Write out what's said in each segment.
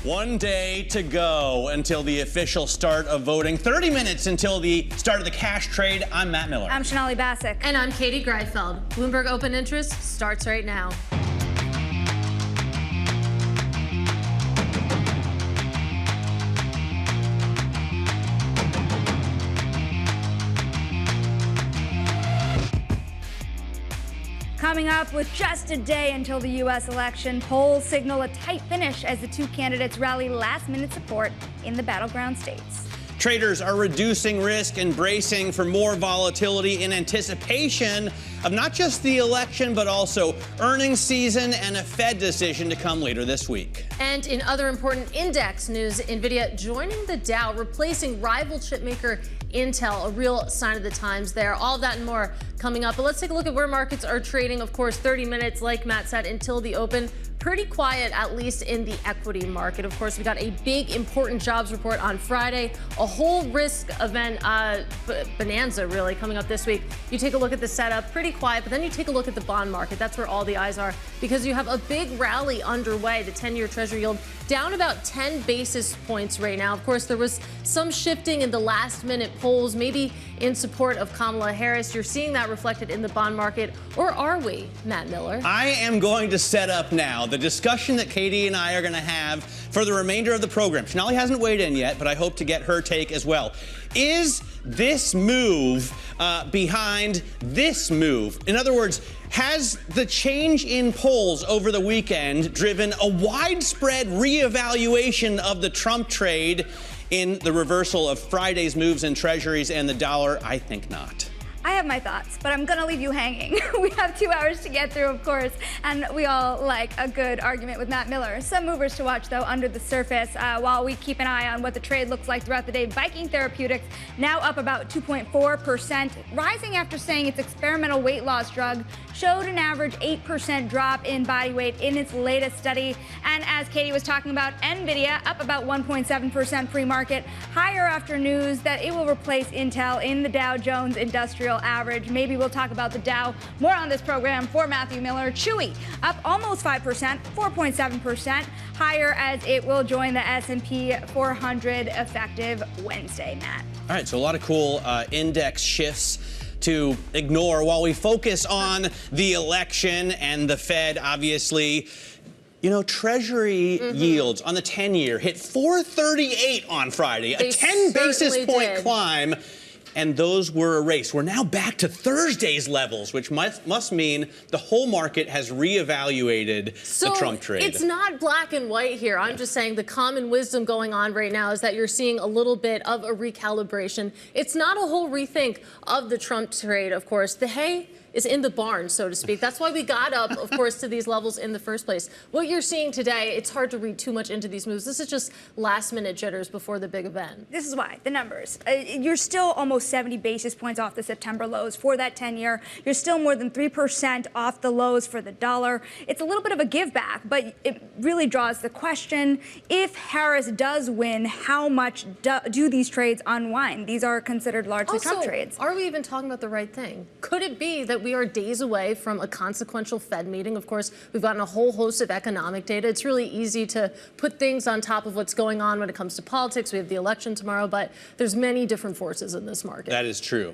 1 day to go until the official start of voting. 30 minutes until the start of the cash trade. I'm Matt Miller. I'm Sonali Basak. And I'm Katie Greifeld. Bloomberg Open Interest starts right now. Coming up, with just a day until the U.S. election, polls signal a tight finish as the two candidates rally last-minute support in the battleground states. Traders are reducing risk and bracing for more volatility in anticipation of not just the election, but also earnings season and a Fed decision to come later this week. And in other important index news, NVIDIA joining the Dow, replacing rival chipmaker Intel, a real sign of the times there. All of that and more coming up. But let's take a look at where markets are trading. Of course, 30 minutes, like Matt said, until the open. Pretty quiet, at least in the equity market. Of course, we got a big, important jobs report on Friday. A whole risk event bonanza, really, coming up this week. You take a look at the setup, pretty quiet, but then you take a look at the bond market. That's where all the eyes are, because you have a big rally underway. The 10-year Treasury yield down about 10 basis points right now. Of course, there was some shifting in the last-minute polls, maybe in support of Kamala Harris. You're seeing that reflected in the bond market, or are we, Matt Miller? I am going to set up now the discussion that Katie and I are going to have for the remainder of the program. Sonali hasn't weighed in yet, but I hope to get her take as well. Is this move behind this move? In other words, has the change in polls over the weekend driven a widespread reevaluation of the Trump trade in the reversal of Friday's moves in treasuries and the dollar? I think not. I have my thoughts, but I'm going to leave you hanging. We have 2 hours to get through, of course, and we all like a good argument with Matt Miller. Some movers to watch, though, under the surface, while we keep an eye on what the trade looks like throughout the day. Viking Therapeutics now up about 2.4%, rising after saying its experimental weight loss drug showed an average 8% drop in body weight in its latest study. And as Katie was talking about, NVIDIA up about 1.7% pre-market, higher after news that it will replace Intel in the Dow Jones Industrial Average. Maybe we'll talk about the Dow more on this program. For Matthew Miller, Chewy up almost 5%, 4.7% higher, as it will join the S&P 400 effective Wednesday. Matt. All right, so a lot of cool index shifts to ignore while we focus on the election and the Fed, obviously. You know, Treasury yields on the 10-year hit 438 on Friday, a 10 basis point climb. And those were erased. We're now back to Thursday's levels, which must mean the whole market has reevaluated the Trump trade. It's not black and white here. I'm just saying the common wisdom going on right now is that you're seeing a little bit of a recalibration. It's not a whole rethink of the Trump trade, of course. The hay is in the barn, so to speak. That's why we got up, of course, to these levels in the first place. What you're seeing today, it's hard to read too much into these moves. This is just last-minute jitters before the big event. This is why, the numbers. You're still almost 70 basis points off the September lows for that 10-year. You're still more than 3% off the lows for the dollar. It's a little bit of a give back, but it really draws the question, if Harris does win, how much do these trades unwind? These are considered largely Trump trades. Are we even talking about the right thing? Could it be that we are days away from a consequential Fed meeting? Of course, we've gotten a whole host of economic data. It's really easy to put things on top of what's going on when it comes to politics. We have the election tomorrow, but there's many different forces in this market. That is true.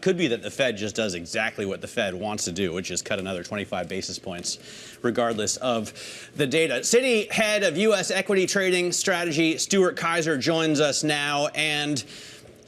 Could be that the Fed just does exactly what the Fed wants to do, which is cut another 25 basis points, regardless of the data. Citi head of U.S. equity trading strategy, Stuart Kaiser, joins us now. And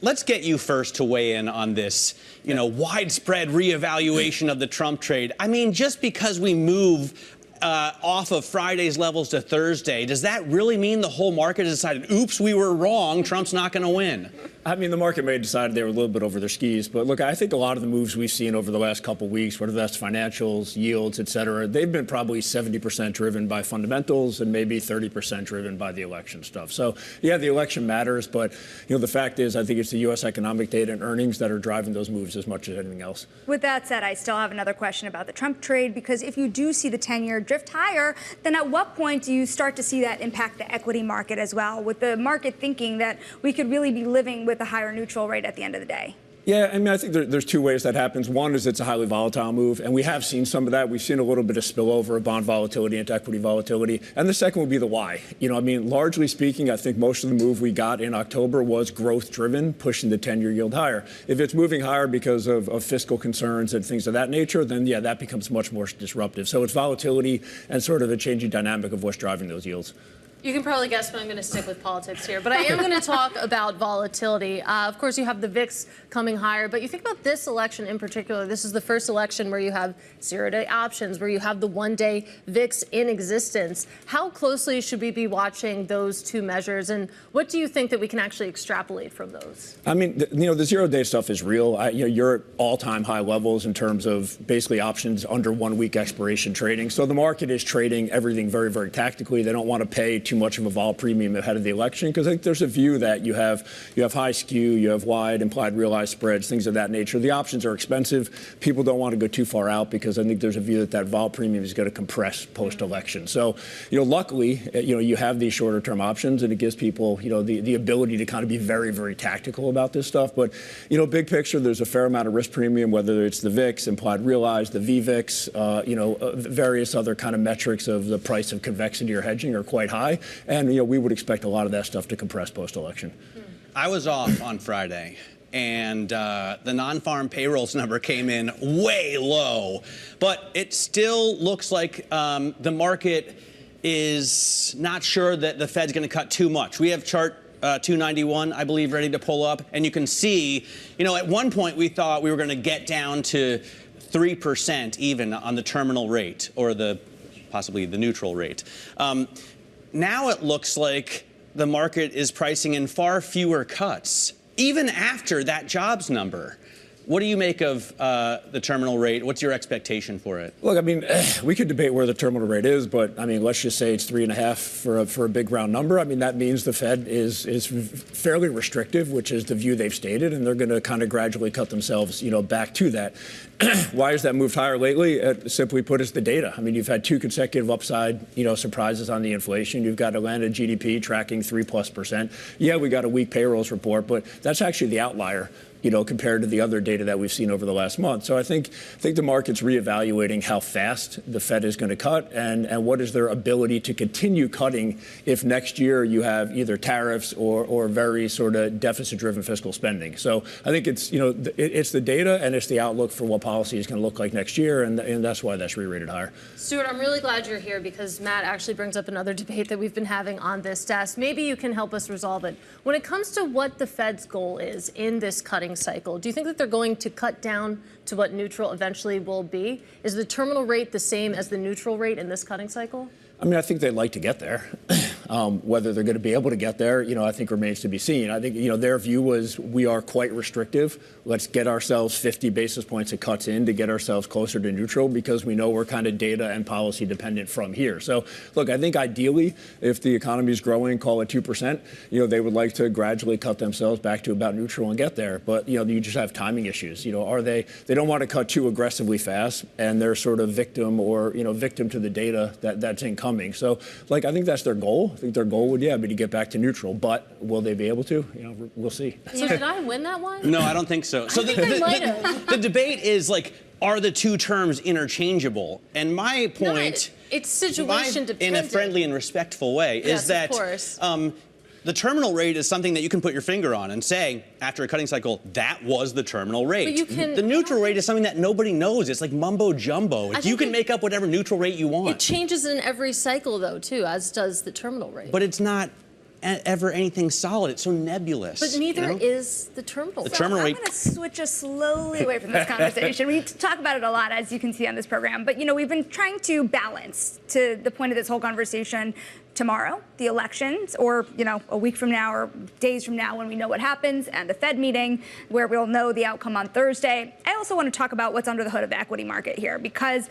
let's get you first to weigh in on this, you know, widespread reevaluation of the Trump trade. I mean, just because we move off of Friday's levels to Thursday, does that really mean the whole market has decided, oops, we were wrong, Trump's not going to win? I mean, the market may have decided they were a little bit over their skis. But look, I think a lot of the moves we've seen over the last couple of weeks, whether that's financials, yields, et cetera, they've been probably 70% driven by fundamentals and maybe 30% driven by the election stuff. So, yeah, the election matters. But, you know, the fact is, I think it's the U.S. economic data and earnings that are driving those moves as much as anything else. With that said, I still have another question about the Trump trade, because if you do see the 10-year drift higher, then at what point do you start to see that impact the equity market as well, with the market thinking that we could really be living with a higher neutral rate at the end of the day? Yeah, I mean, I think there's two ways that happens. One is it's a highly volatile move, and we have seen some of that. We've seen a little bit of spillover of bond volatility into equity volatility. And the second would be the why. I mean, largely speaking, I think most of the move we got in October was growth-driven, pushing the 10-year yield higher. If it's moving higher because of fiscal concerns and things of that nature, then, yeah, that becomes much more disruptive. So it's volatility and sort of a changing dynamic of what's driving those yields. You can probably guess, but I'm going to stick with politics here. But I am going to talk about volatility. Of course, you have the VIX coming higher. But you think about this election in particular. This is the first election where you have zero-day options, where you have the one-day VIX in existence. How closely should we be watching those two measures? And what do you think that we can actually extrapolate from those? I mean, the zero-day stuff is real. You're at all-time high levels in terms of basically options under 1 week expiration trading. So the market is trading everything very, very tactically. They don't want to pay too much of a vol premium ahead of the election because I think there's a view that you have high skew, you have wide implied realized spreads, things of that nature. The options are expensive. People don't want to go too far out because I think there's a view that vol premium is going to compress post-election. So, luckily, you have these shorter term options and it gives people, the ability to kind of be very, very tactical about this stuff. But, big picture, there's a fair amount of risk premium, whether it's the VIX, implied realized, the VVIX, various other kind of metrics of the price of convexity or hedging are quite high. And, we would expect a lot of that stuff to compress post-election. I was off on Friday, and the non-farm payrolls number came in way low. But it still looks like the market is not sure that the Fed's going to cut too much. We have chart 291, I believe, ready to pull up. And you can see, at one point we thought we were going to get down to 3% even on the terminal rate or possibly the neutral rate. Now it looks like the market is pricing in far fewer cuts, even after that jobs number. What do you make of the terminal rate? What's your expectation for it? Look, I mean, we could debate where the terminal rate is, but I mean, let's just say it's 3.5 for a big round number. I mean, that means the Fed is fairly restrictive, which is the view they've stated, and they're going to kind of gradually cut themselves, back to that. Why has that moved higher lately? Simply put, it's the data. I mean, you've had 2 consecutive upside, surprises on the inflation. You've got Atlanta GDP tracking 3+%. Yeah, we got a weak payrolls report, but that's actually the outlier, compared to the other data that we've seen over the last month. So I think the market's reevaluating how fast the Fed is going to cut and what is their ability to continue cutting if next year you have either tariffs or very sort of deficit-driven fiscal spending. So I think it's, it's the data and it's the outlook for what policy is going to look like next year, and that's why that's re-rated higher. Stuart, I'm really glad you're here because Matt actually brings up another debate that we've been having on this desk. Maybe you can help us resolve it. When it comes to what the Fed's goal is in this cutting cycle, do you think that they're going to cut down to what neutral eventually will be? Is the terminal rate the same as the neutral rate in this cutting cycle? I mean, I think they'd like to get there. Whether they're going to be able to get there, I think remains to be seen. I think, their view was we are quite restrictive. Let's get ourselves 50 basis points of cuts in to get ourselves closer to neutral because we know we're kind of data and policy dependent from here. So, look, I think ideally, if the economy is growing, call it 2%, they would like to gradually cut themselves back to about neutral and get there. But, you just have timing issues. They don't want to cut too aggressively fast, and they're sort of victim to the data that's incoming. So, I think that's their goal. I think their goal would, be to get back to neutral. But will they be able to? We'll see. So did I win that one? No, I don't think so. So the debate is are the two terms interchangeable? And my point, it's situation dependent. In a friendly and respectful way, yes, is that of course. The terminal rate is something that you can put your finger on and say, after a cutting cycle, that was the terminal rate. The neutral rate is something that nobody knows. It's like mumbo jumbo. You can make up whatever neutral rate you want. It changes in every cycle, though, too, as does the terminal rate. But it's not ever anything solid. It's so nebulous. But neither is the terminal rate. I'm going to switch us slowly away from this conversation. We talk about it a lot, as you can see on this program. But, we've been trying to balance, to the point of this whole conversation, tomorrow, the elections, or, a week from now or days from now when we know what happens, and the Fed meeting where we'll know the outcome on Thursday. I also want to talk about what's under the hood of the equity market here, because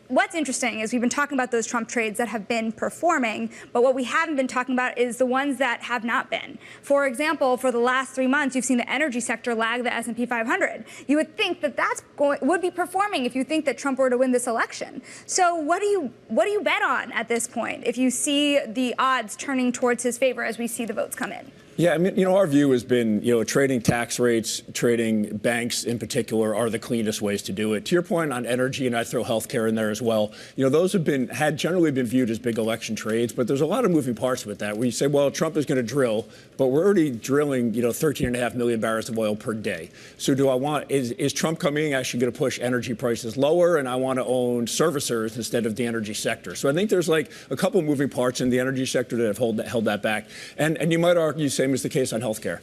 what's interesting is we've been talking about those Trump trades that have been performing, but what we haven't been talking about is the ones that have not been. For example, for the last 3 months, you've seen the energy sector lag the S&P 500. You would think that would be performing if you think that Trump were to win this election. So what do you bet on at this point if you see the odds turning towards his favor as we see the votes come in? Yeah, I mean, our view has been, trading tax rates, trading banks in particular are the cleanest ways to do it. To your point on energy, and I throw healthcare in there as well, those had generally been viewed as big election trades, but there's a lot of moving parts with that. Where you say, well, Trump is going to drill, but we're already drilling, 13.5 million barrels of oil per day. So is Trump coming actually going to push energy prices lower? And I want to own servicers instead of the energy sector. So I think there's like a couple moving parts in the energy sector that have held that back. And you might argue, same as the case on healthcare.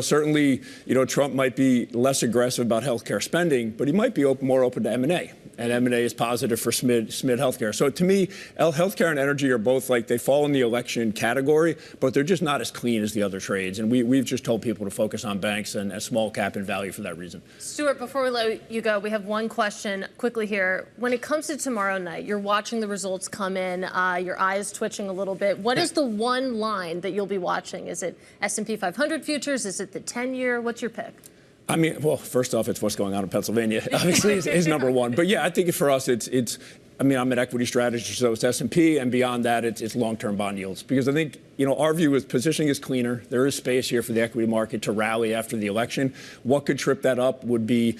Certainly, Trump might be less aggressive about healthcare spending, but he might be more open to M&A. And M&A is positive for SMID healthcare. So to me, healthcare and energy are both they fall in the election category, but they're just not as clean as the other trades. And we've just told people to focus on banks and small cap and value for that reason. Stuart, before we let you go, we have one question quickly here. When it comes to tomorrow night, you're watching the results come in, your eyes twitching a little bit. What is the one line that you'll be watching? Is it S&P 500 futures? Is it the 10-year? What's your pick? I mean, well, first off, it's what's going on in Pennsylvania. Obviously, is number one. But yeah, I think for us, I'm an equity strategist, so it's S&P, and beyond that, it's long-term bond yields. Because I think, our view is positioning is cleaner. There is space here for the equity market to rally after the election. What could trip that up would be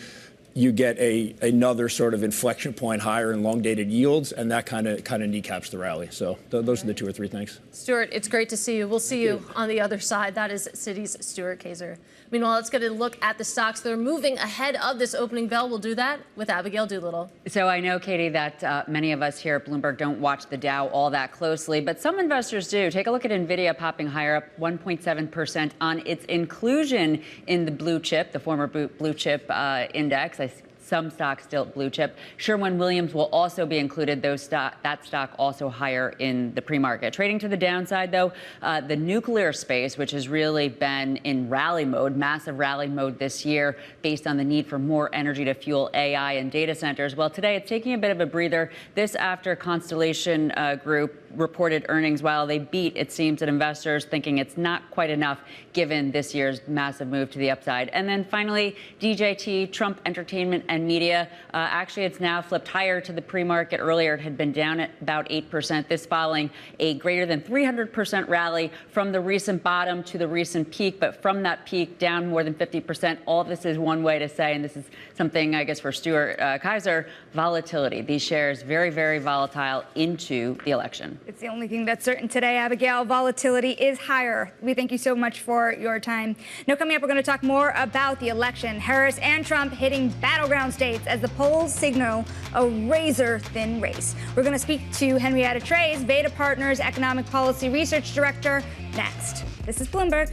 you get another sort of inflection point higher in long-dated yields, and that kind of kneecaps the rally. So those are the two or three things. Stuart, it's great to see you. We'll see you on the other side. That is Citi's Stuart Kaiser. Meanwhile, let's get a look at the stocks that are moving ahead of this opening bell. We'll do that with Abigail Doolittle. So I know, Katie, that many of us here at Bloomberg don't watch the Dow all that closely, but some investors do. Take a look at NVIDIA popping higher, up 1.7% on its inclusion in the blue chip, the former blue chip index. Some stocks still blue chip. Sherwin-Williams will also be included, that stock also higher in the pre-market. Trading to the downside, though, the nuclear space, which has really been in rally mode, massive rally mode this year, based on the need for more energy to fuel AI and data centers. Well, today it's taking a bit of a breather. This after Constellation Group reported earnings. While they beat, it seems that investors thinking it's not quite enough given this year's massive move to the upside. And then finally, DJT, Trump Entertainment and Media. Actually, it's now flipped higher to the pre-market. Earlier, it had been down at about 8%. This following a greater than 300% rally from the recent bottom to the recent peak. But from that peak down more than 50%. All of this is one way to say, and this is something, I guess, for Stuart Kaiser, volatility. These shares very, very volatile into the election. It's the only thing that's certain today, Abigail. Volatility is higher. We thank you so much for your time. Now, coming up, we're going to talk more about the election. Harris and Trump hitting battleground states as the polls signal a razor-thin race. We're going to speak to Henrietta Treyz, Veda Partners Economic Policy Research Director, next. This is Bloomberg.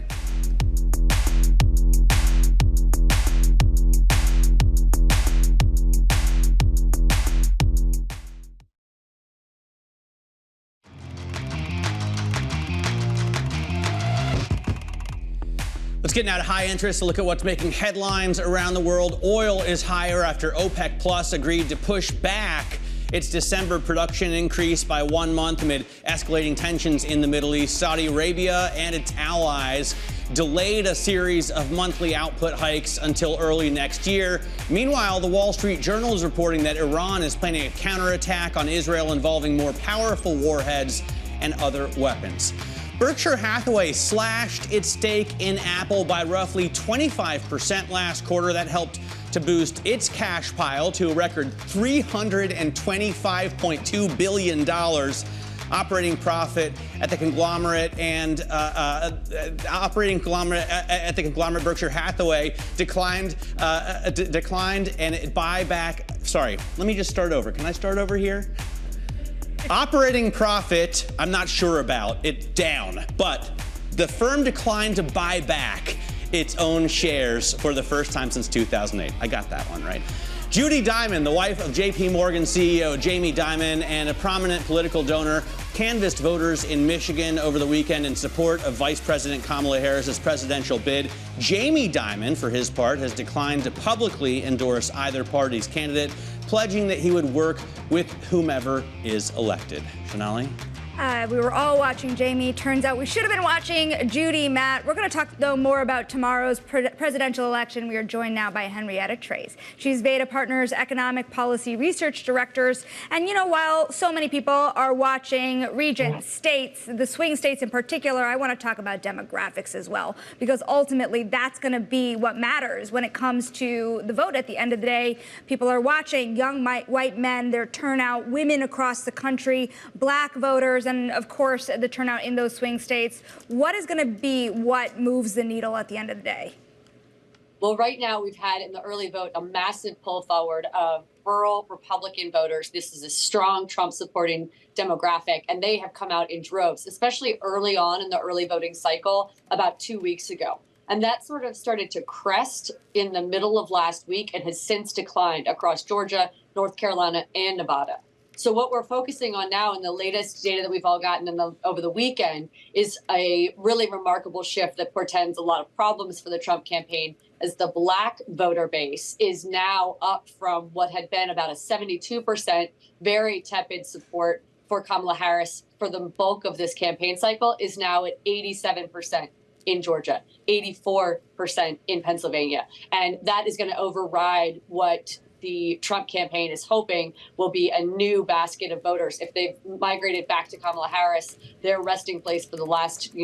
Let's get now to high interest to look at what's making headlines around the world. Oil is higher after OPEC Plus agreed to push back its December production increase by 1 month amid escalating tensions in the Middle East. Saudi Arabia and its allies delayed a series of monthly output hikes until early next year. Meanwhile, the Wall Street Journal is reporting that Iran is planning a counterattack on Israel involving more powerful warheads and other weapons. Berkshire Hathaway slashed its stake in Apple by roughly 25% last quarter. That helped to boost its cash pile to a record $325.2 billion. Operating profit at the conglomerate Berkshire Hathaway declined and buyback. Sorry, let me just start over. Can I start over here? Operating profit, I'm not sure about. It's down. But the firm declined to buy back its own shares for the first time since 2008. I got that one right. Judy Dimon, the wife of JPMorgan CEO Jamie Dimon and a prominent political donor, canvassed voters in Michigan over the weekend in support of Vice President Kamala Harris's presidential bid. Jamie Dimon, for his part, has declined to publicly endorse either party's candidate, pledging that he would work with whomever is elected. Sonali? We were all watching Jamie. Turns out we should have been watching Judy, Matt. We're going to talk, though, more about tomorrow's presidential election. We are joined now by Henrietta Treyz. She's Veda Partners Economic Policy Research Directors. And, you know, while so many people are watching regions, states, the swing states in particular, I want to talk about demographics as well, because ultimately that's going to be what matters when it comes to the vote. At the end of the day, people are watching young white men, their turnout, women across the country, black voters, and of course, the turnout in those swing states. What is going to be what moves the needle at the end of the day? Well, right now we've had in the early vote a massive pull forward of rural Republican voters. This is a strong Trump supporting demographic, and they have come out in droves, especially early on in the early voting cycle about 2 weeks ago. And that sort of started to crest in the middle of last week and has since declined across Georgia, North Carolina, and Nevada. So what we're focusing on now in the latest data that we've all gotten over the weekend is a really remarkable shift that portends a lot of problems for the Trump campaign, as the black voter base is now up from what had been about a 72% very tepid support for Kamala Harris for the bulk of this campaign cycle is now at 87% in Georgia, 84% in Pennsylvania. And that is going to override what the Trump campaign is hoping will be a new basket of voters. If they've migrated back to Kamala Harris, their resting place for the last,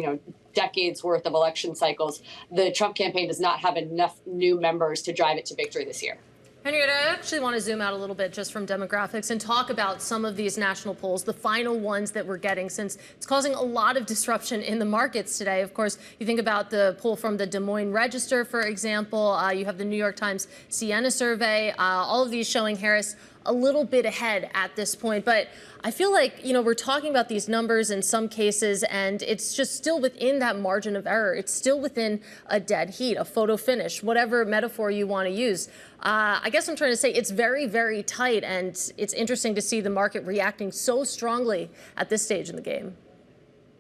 decades worth of election cycles, the Trump campaign does not have enough new members to drive it to victory this year. Henrietta, I actually want to zoom out a little bit just from demographics and talk about some of these national polls, the final ones that we're getting, since it's causing a lot of disruption in the markets today. Of course, you think about the poll from the Des Moines Register, for example. You have the New York Times Siena survey, all of these showing Harris a little bit ahead at this point. But I feel like, we're talking about these numbers in some cases, and it's just still within that margin of error. It's still within a dead heat, a photo finish, whatever metaphor you want to use. I guess I'm trying to say it's very, very tight, and it's interesting to see the market reacting so strongly at this stage in the game.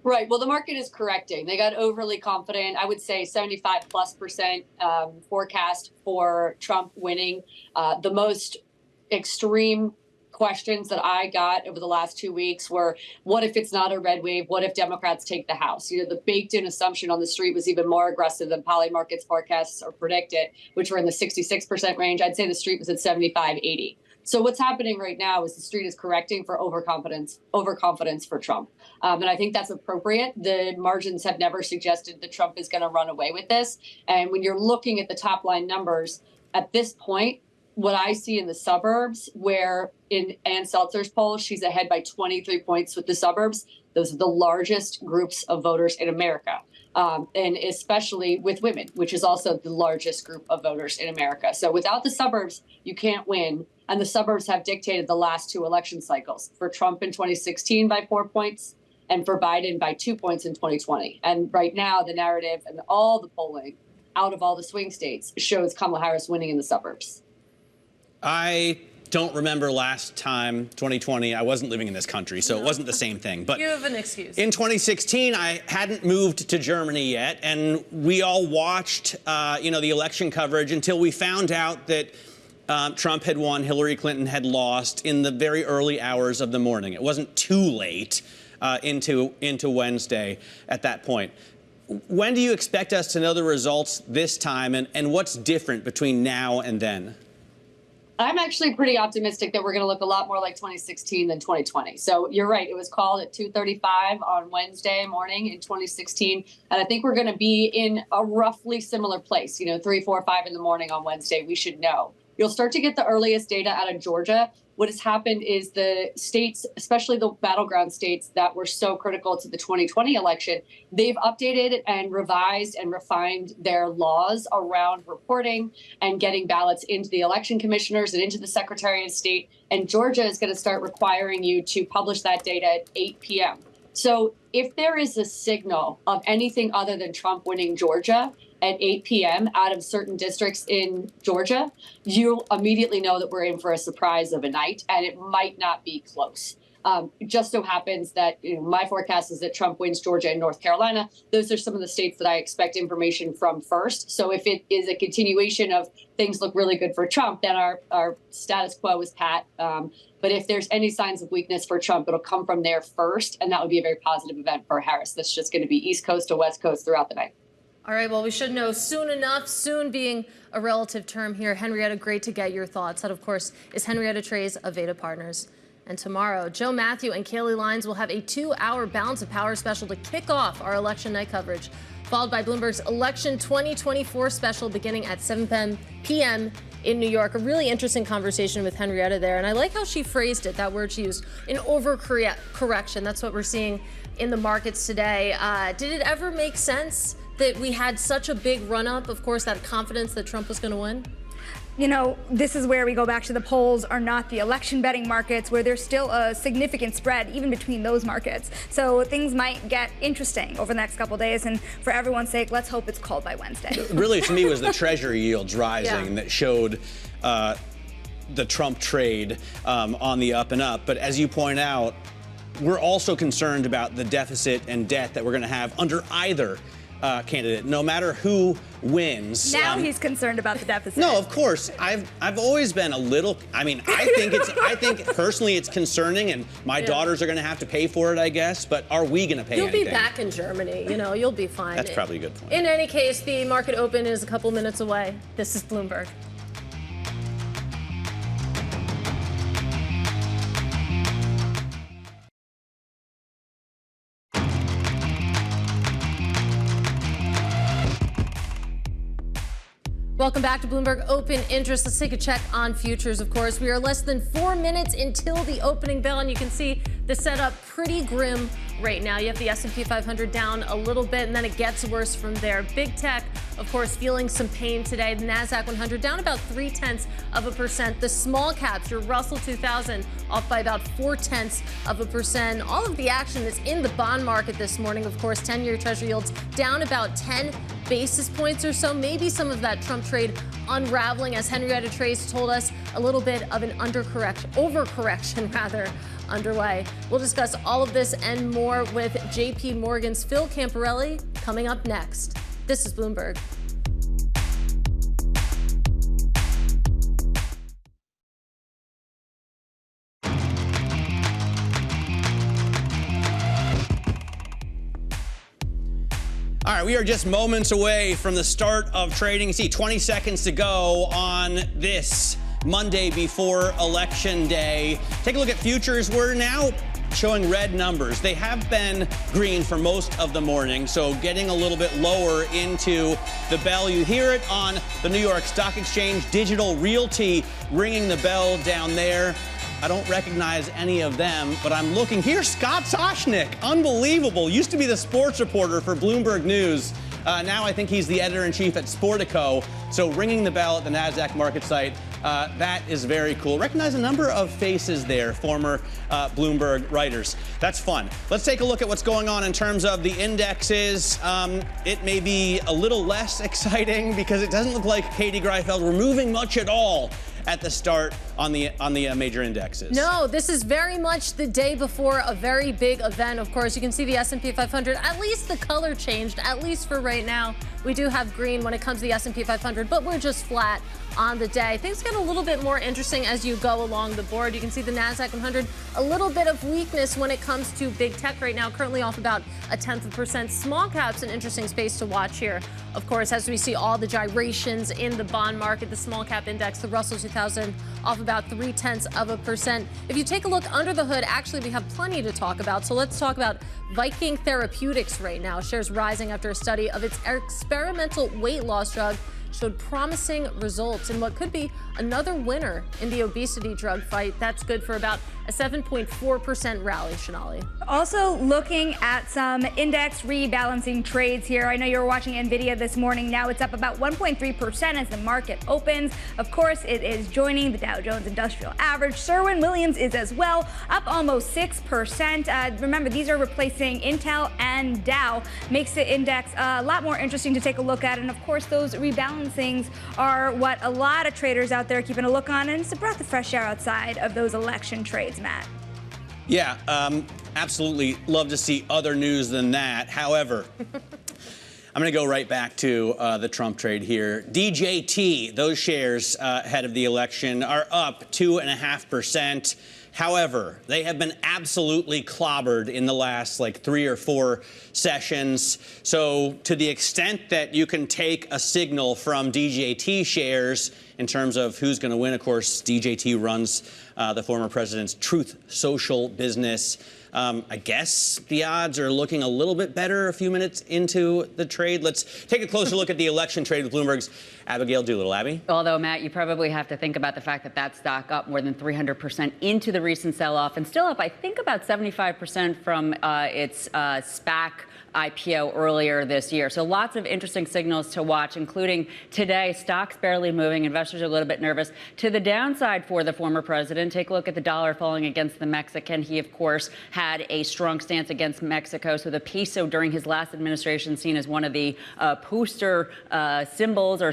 Right. Well, the market is correcting. They got overly confident. I would say 75+% forecast for Trump winning. The most extreme questions that I got over the last 2 weeks were, what if it's not a red wave? What if Democrats take the House? The baked in assumption on the street was even more aggressive than Polymarket's forecasts or predicted, which were in the 66% range. I'd say the street was at 75, 80. So what's happening right now is the street is correcting for overconfidence for Trump. And I think that's appropriate. The margins have never suggested that Trump is going to run away with this. And when you're looking at the top line numbers at this point, what I see in the suburbs, where in Ann Seltzer's poll, she's ahead by 23 points with the suburbs. Those are the largest groups of voters in America, and especially with women, which is also the largest group of voters in America. So without the suburbs, you can't win. And the suburbs have dictated the last two election cycles, for Trump in 2016 by 4 points and for Biden by 2 points in 2020. And right now, the narrative and all the polling out of all the swing states shows Kamala Harris winning in the suburbs. I don't remember last time, 2020, I wasn't living in this country, so it wasn't the same thing. But you have an excuse. In 2016, I hadn't moved to Germany yet, and we all watched, the election coverage until we found out that Trump had won, Hillary Clinton had lost in the very early hours of the morning. It wasn't too late into Wednesday at that point. When do you expect us to know the results this time, and what's different between now and then? I'm actually pretty optimistic that we're going to look a lot more like 2016 than 2020. So you're right. It was called at 2:35 on Wednesday morning in 2016. And I think we're going to be in a roughly similar place, 3, 4, 5 in the morning on Wednesday. We should know. You'll start to get the earliest data out of Georgia. What has happened is the states, especially the battleground states that were so critical to the 2020 election, they've updated and revised and refined their laws around reporting and getting ballots into the election commissioners and into the Secretary of State. And Georgia is going to start requiring you to publish that data at 8 p.m. So if there is a signal of anything other than Trump winning Georgia at 8 p.m. out of certain districts in Georgia, you'll immediately know that we're in for a surprise of a night, and it might not be close. It just so happens that my forecast is that Trump wins Georgia and North Carolina. Those are some of the states that I expect information from first. So if it is a continuation of things look really good for Trump, then our status quo is pat. But if there's any signs of weakness for Trump, it'll come from there first. And that would be a very positive event for Harris. That's just going to be East Coast to West Coast throughout the night. All right, well, we should know soon enough, soon being a relative term here. Henrietta, great to get your thoughts. That, of course, is Henrietta Treyz of Veda Partners. And tomorrow, Joe Matthew and Kaylee Lyons will have a 2-hour Balance of Power special to kick off our election night coverage, followed by Bloomberg's Election 2024 special beginning at 7 p.m. in New York. A really interesting conversation with Henrietta there. And I like how she phrased it, that word she used, an overcorrection. That's what we're seeing in the markets today. Did it ever make sense that we had such a big run-up, of course, that confidence that Trump was going to win? You know, this is where we go back to the polls are not the election betting markets, where there's still a significant spread even between those markets. So things might get interesting over the next couple of days. And for everyone's sake, let's hope it's called by Wednesday. Really, to me, it was the Treasury yields rising that showed the Trump trade on the up and up. But as you point out, we're also concerned about the deficit and debt that we're going to have under either candidate, no matter who wins. Now he's concerned about the deficit. No, of course. I've always been a little. I mean, I think personally it's concerning, and my daughters are going to have to pay for it, I guess. But are we going to pay? You'll anything? be back in Germany. You know, you'll be fine. That's probably a good point. In any case, the market open is a couple minutes away. This is Bloomberg. Welcome back to Bloomberg Open Interest. Let's take a check on futures, of course. We are less than 4 minutes until the opening bell, and you can see the setup pretty grim right now. You have the S&P 500 down a little bit, and then it gets worse from there. Big tech, of course, feeling some pain today. The NASDAQ 100 down about 0.3%. The small caps, your Russell 2000, off by about 0.4%. All of the action is in the bond market this morning. Of course, 10-year Treasury yields down about 10 basis points or so. Maybe some of that Trump trade unraveling, as Henrietta Treyz told us, a little bit of an overcorrection underway. We'll discuss all of this and more with JPMorgan's Phil Camporeale coming up next. This is Bloomberg. All right, we are just moments away from the start of trading. You see 20 seconds to go on this Monday before Election Day. Take a look at futures. We're now showing red numbers. They have been green for most of the morning, so getting a little bit lower into the bell. You hear it on the New York Stock Exchange. Digital Realty ringing the bell down there. I don't recognize any of them, but I'm looking here. Scott Soshnick, unbelievable. Used to be the sports reporter for Bloomberg News. Now I think he's the editor-in-chief at Sportico. So ringing the bell at the NASDAQ market site, that is very cool. Recognize a number of faces there, former Bloomberg writers. That's fun. Let's take a look at what's going on in terms of the indexes. It may be a little less exciting because it doesn't look like Katie Greifeld were moving much at all at the start on the major indexes. No, this is very much the day before a very big event. Of course, you can see the S&P 500. At least the color changed, at least for right now. We do have green when it comes to the S&P 500, but we're just flat on the day. Things get a little bit more interesting as you go along the board. You can see the NASDAQ 100, a little bit of weakness when it comes to big tech right now, currently off about 0.1%. Small caps, an interesting space to watch here. Of course, as we see all the gyrations in the bond market, the small cap index, the Russell 2000, off about 0.3%. If you take a look under the hood, actually, we have plenty to talk about. So let's talk about Viking Therapeutics right now. Shares rising after a study of its experimental weight loss drug showed promising results in what could be another winner in the obesity drug fight. That's good for about a 7.4% rally, Sonali. Also looking at some index rebalancing trades here. I know you were watching NVIDIA this morning. Now it's up about 1.3% as the market opens. Of course, it is joining the Dow Jones Industrial Average. Sherwin-Williams is as well, up almost 6%. Remember, these are replacing Intel and Dow. Makes the index a lot more interesting to take a look at. And of course, those rebalancings are what a lot of traders out there are keeping a look on. And it's a breath of fresh air outside of those election trades, Matt. Yeah, absolutely love to see other news than that. However, I'm going to go right back to the Trump trade here. DJT, those shares ahead of the election are up 2.5%. However, they have been absolutely clobbered in the last 3 or 4 sessions. So to the extent that you can take a signal from DJT shares in terms of who's going to win, of course, DJT runs the former president's Truth Social business. I guess the odds are looking a little bit better a few minutes into the trade. Let's take a closer look at the election trade with Bloomberg's Abigail Doolittle. Abby? Although, Matt, you probably have to think about the fact that that stock up more than 300% into the recent sell-off and still up, I think, about 75% from its SPAC IPO earlier this year. So lots of interesting signals to watch, including today, stocks barely moving. Investors are a little bit nervous. To the downside for the former president, take a look at the dollar falling against the Mexican. He, of course, had a strong stance against Mexico. So the peso during his last administration seen as one of the poster symbols or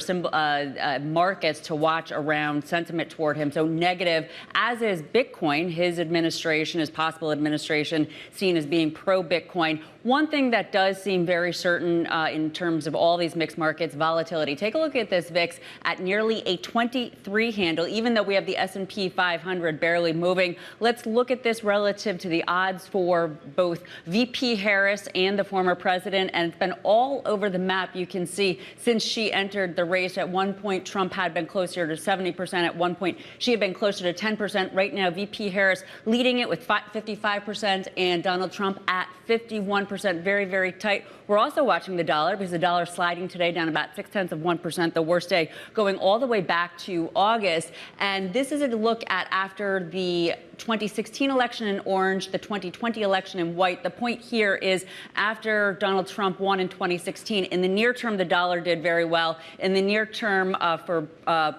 markets to watch around sentiment toward him. So negative, as is Bitcoin, his administration, his possible administration, seen as being pro-Bitcoin. One thing that does seem very certain in terms of all these mixed markets, volatility. Take a look at this VIX at nearly a 23 handle, even though we have the S&P 500 barely moving. Let's look at this relative to the odds for both VP Harris and the former president, and it's been all over the map. You can see since she entered the race, at one point Trump had been closer to 70%. At one point she had been closer to 10%. Right now VP Harris leading it with 55% and Donald Trump at 51%. Very, very tight. We're also watching the dollar because the dollar sliding today down about 0.6%, the worst day going all the way back to August. And this is a look at after the 2016 election in orange, the 2020 election in white. The point here is after Donald Trump won in 2016, in the near term, the dollar did very well. In the near term for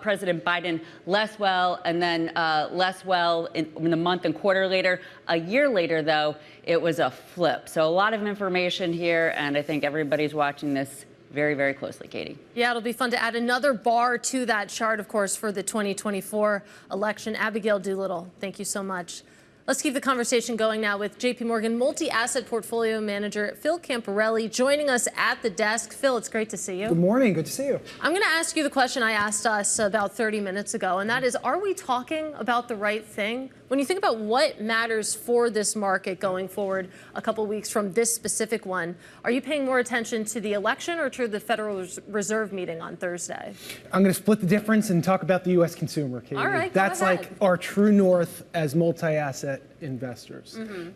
President Biden, less well, and then less well in the month and quarter later. A year later, though, it was a flip. So a lot of information here, and I think everybody's watching this very, very closely, Katie. Yeah, it'll be fun to add another bar to that chart, of course, for the 2024 election. Abigail Doolittle, thank you so much. Let's keep the conversation going now with JPMorgan multi-asset portfolio manager Phil Camporeale joining us at the desk. Phil, it's great to see you. Good morning. Good to see you. I'm going to ask you the question I asked us about 30 minutes ago, and that is, are we talking about the right thing? When you think about what matters for this market going forward a couple weeks from this specific one, are you paying more attention to the election or to the Federal Reserve meeting on Thursday? I'm going to split the difference and talk about the U.S. consumer, Katie. All right, that's like our true north as multi-asset investors. And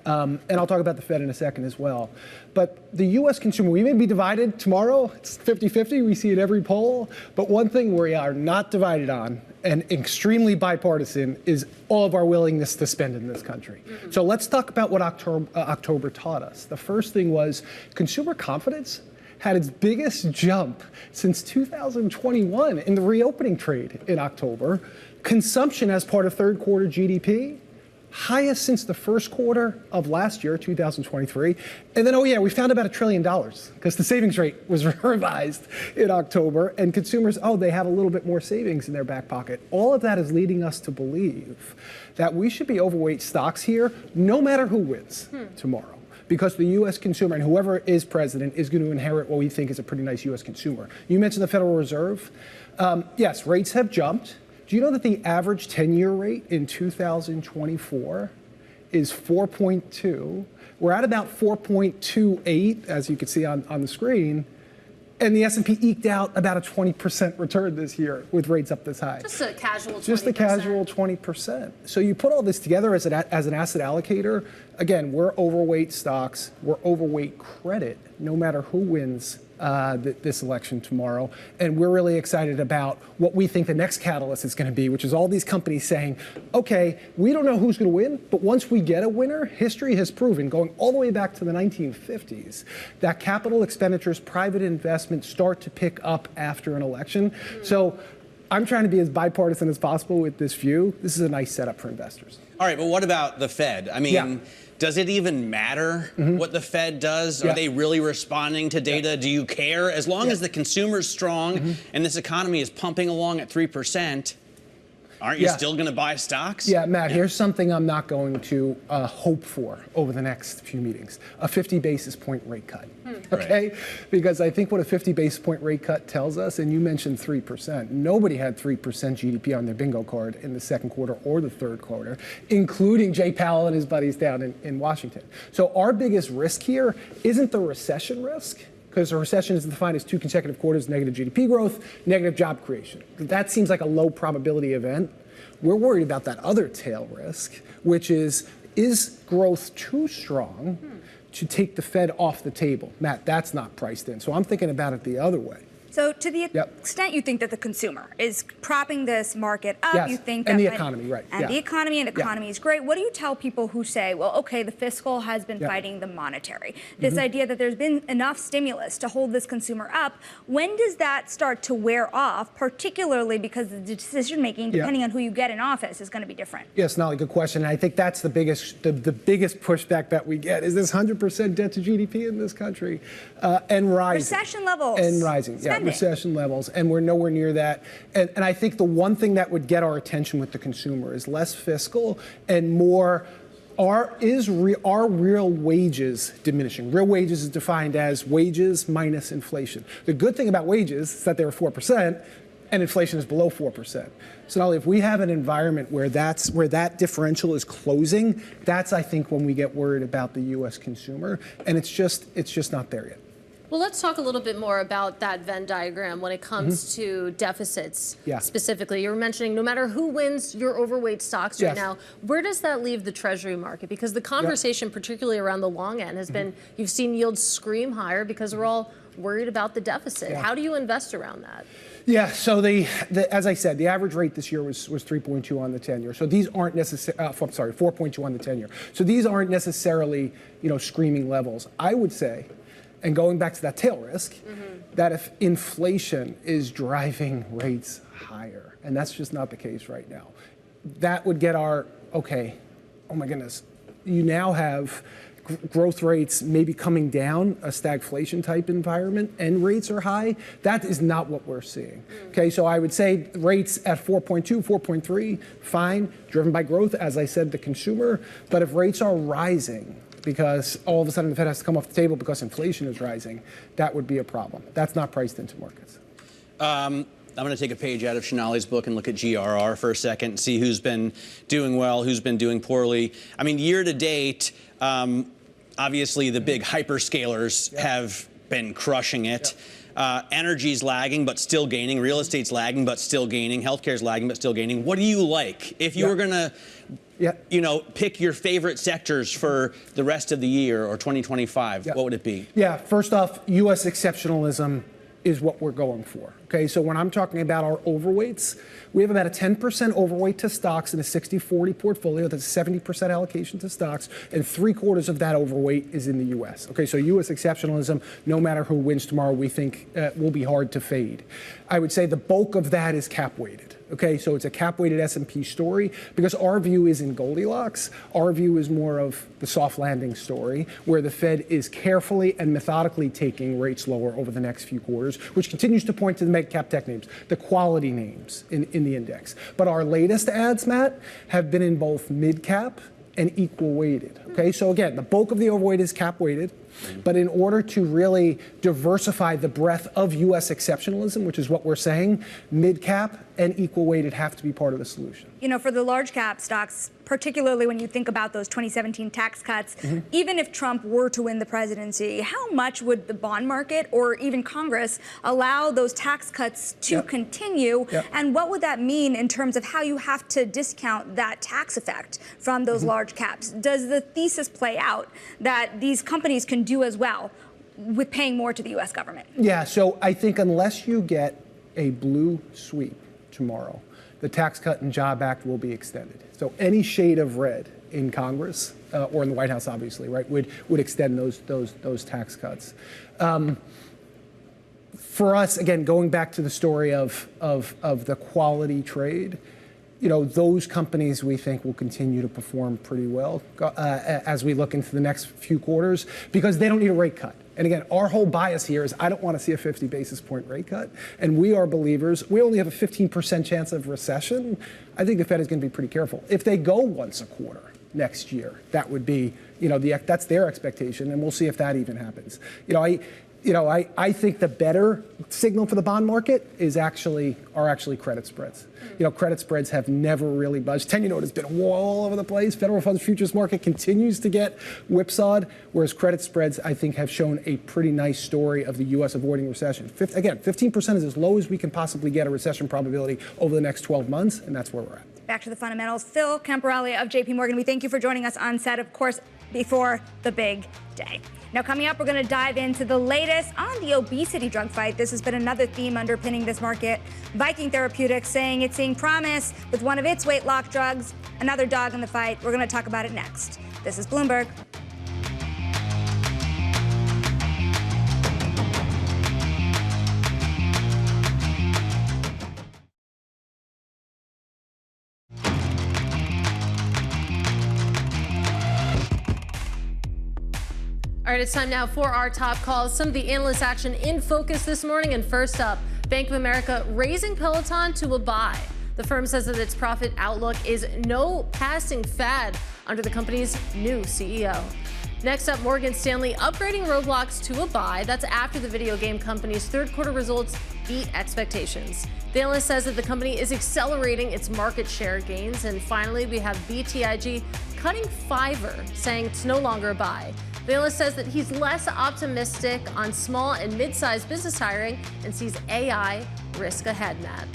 I'll talk about the Fed in a second as well. But the U.S. consumer, we may be divided tomorrow. It's 50-50. We see it every poll. But one thing we are not divided on, and extremely bipartisan, is all of our willingness to spend in this country. So let's talk about what October taught us. The first thing was consumer confidence had its biggest jump since 2021 in the reopening trade in October. Consumption as part of third quarter GDP, highest since the first quarter of last year, 2023. And then, oh yeah, we found about $1 trillion because the savings rate was revised in October, and consumers, they have a little bit more savings in their back pocket. All of that is leading us to believe that we should be overweight stocks here, no matter who wins tomorrow. Because the U.S. consumer, and whoever is president, is going to inherit what we think is a pretty nice U.S. consumer. You mentioned the Federal Reserve. Yes, rates have jumped. Do you know that the average 10-year rate in 2024 is 4.2? We're at about 4.28, as you can see on the screen. And the S&P eked out about a 20% return this year with rates up this high. Just a casual 20%. Just a casual 20%. So you put all this together as an asset allocator. Again, we're overweight stocks. We're overweight credit, no matter who wins this election tomorrow. And we're really excited about what we think the next catalyst is going to be, which is all these companies saying, okay, we don't know who's going to win, but once we get a winner, history has proven, going all the way back to the 1950s, that capital expenditures, private investments start to pick up after an election. So I'm trying to be as bipartisan as possible with this view. This is a nice setup for investors. All right, but what about the Fed? I mean, does it even matter what the Fed does? Are they really responding to data? Do you care? As long as the consumer's strong and this economy is pumping along at 3%, Aren't you still going to buy stocks? Yeah, Matt, here's something I'm not going to hope for over the next few meetings. A 50 basis point rate cut, okay? Right. Because I think what a 50 basis point rate cut tells us, and you mentioned 3%, nobody had 3% GDP on their bingo card in the second quarter or the third quarter, including Jay Powell and his buddies down in Washington. So our biggest risk here isn't the recession risk, because a recession is defined as 2 consecutive quarters negative GDP growth, negative job creation. That seems like a low probability event. We're worried about that other tail risk, which is growth too strong to take the Fed off the table? Matt, that's not priced in. So I'm thinking about it the other way. So to the extent you think that the consumer is propping this market up, yes. you think and that the economy, right? And the economy is great. What do you tell people who say, well, okay, the fiscal has been fighting the monetary? This idea that there's been enough stimulus to hold this consumer up. When does that start to wear off, particularly because the decision making, depending on who you get in office, is going to be different? Yes, Sonali, good question. And I think that's the biggest pushback that we get is this 100% debt to GDP in this country and rising. Recession levels. And rising, recession levels, and we're nowhere near that. And I think the one thing that would get our attention with the consumer is less fiscal and more, are real wages diminishing? Real wages is defined as wages minus inflation. The good thing about wages is that they're 4%, and inflation is below 4%. So now if we have an environment where that differential is closing, that's, I think, when we get worried about the U.S. consumer, and it's just not there yet. Well, let's talk a little bit more about that Venn diagram when it comes to deficits specifically. You were mentioning no matter who wins, you're overweight stocks right now. Where does that leave the Treasury market? Because the conversation, particularly around the long end, has been you've seen yields scream higher because we're all worried about the deficit. How do you invest around that? Yeah, so as I said, the average rate this year was 3.2 on the 10-year. So these aren't necessarily, 4.2 on the 10-year. So these aren't necessarily, screaming levels. I would say, and going back to that tail risk, that if inflation is driving rates higher, and that's just not the case right now, that would get oh my goodness, you now have growth rates maybe coming down, a stagflation type environment, and rates are high. That is not what we're seeing. Okay, so I would say rates at 4.2, 4.3, fine, driven by growth, as I said, the consumer. But if rates are rising, because all of a sudden the Fed has to come off the table because inflation is rising, that would be a problem. That's not priced into markets. I'm going to take a page out of Sonali's book and look at GRR for a second and see who's been doing well, who's been doing poorly. I mean, year to date, obviously the big hyperscalers have been crushing it. Energy's lagging but still gaining. Real estate's lagging but still gaining. Healthcare's lagging but still gaining. What do you like? If you were going to pick your favorite sectors for the rest of the year or 2025, what would it be? Yeah, first off, U.S. exceptionalism is what we're going for. Okay, so when I'm talking about our overweights, we have about a 10% overweight to stocks in a 60-40 portfolio. That's 70% allocation to stocks, and 3/4 of that overweight is in the U.S. Okay, so U.S. exceptionalism, no matter who wins tomorrow, we think will be hard to fade. I would say the bulk of that is cap-weighted. Okay, so it's a cap-weighted S&P story because our view is in Goldilocks. Our view is more of the soft landing story, where the Fed is carefully and methodically taking rates lower over the next few quarters, which continues to point to the mega-cap tech names, the quality names in the index. But our latest ads, Matt, have been in both mid-cap and equal weighted. Okay, so again, the bulk of the overweight is cap weighted, but in order to really diversify the breadth of U.S. exceptionalism, which is what we're saying, mid-cap and equal weighted have to be part of the solution. For the large cap stocks, particularly when you think about those 2017 tax cuts, even if Trump were to win the presidency, how much would the bond market or even Congress allow those tax cuts to continue? And what would that mean in terms of how you have to discount that tax effect from those large caps? Does the thesis play out that these companies can do as well with paying more to the U.S. government? Yeah, so I think unless you get a blue sweep tomorrow, the Tax Cut and Job Act will be extended. So any shade of red in Congress or in the White House, obviously, right, would extend those tax cuts. For us, again, going back to the story of the quality trade, those companies we think will continue to perform pretty well as we look into the next few quarters because they don't need a rate cut. And again, our whole bias here is I don't want to see a 50 basis point rate cut. And we are believers. We only have a 15% chance of recession. I think the Fed is going to be pretty careful. If they go once a quarter next year, that would be, that's their expectation, and we'll see if that even happens. I think the better signal for the bond market are actually credit spreads. Credit spreads have never really budged. 10-year note has been all over the place. Federal funds futures market continues to get whipsawed, whereas credit spreads, I think, have shown a pretty nice story of the U.S. avoiding recession. Again, 15% is as low as we can possibly get a recession probability over the next 12 months, and that's where we're at. Back to the fundamentals. Phil Camporeale of JPMorgan, we thank you for joining us on set, of course, before the big day. Now, coming up, we're going to dive into the latest on the obesity drug fight. This has been another theme underpinning this market. Viking Therapeutics saying it's seeing promise with one of its weight loss drugs, another dog in the fight. We're going to talk about it next. This is Bloomberg. All right, it's time now for our top calls. Some of the analyst action in focus this morning. And first up, Bank of America raising Peloton to a buy. The firm says that its profit outlook is no passing fad under the company's new CEO. Next up, Morgan Stanley upgrading Roblox to a buy. That's after the video game company's third quarter results beat expectations. The analyst says that the company is accelerating its market share gains. And finally, we have BTIG cutting Fiverr, saying it's no longer a buy. The analyst says that he's less optimistic on small and mid-sized business hiring and sees AI risk ahead, Matt.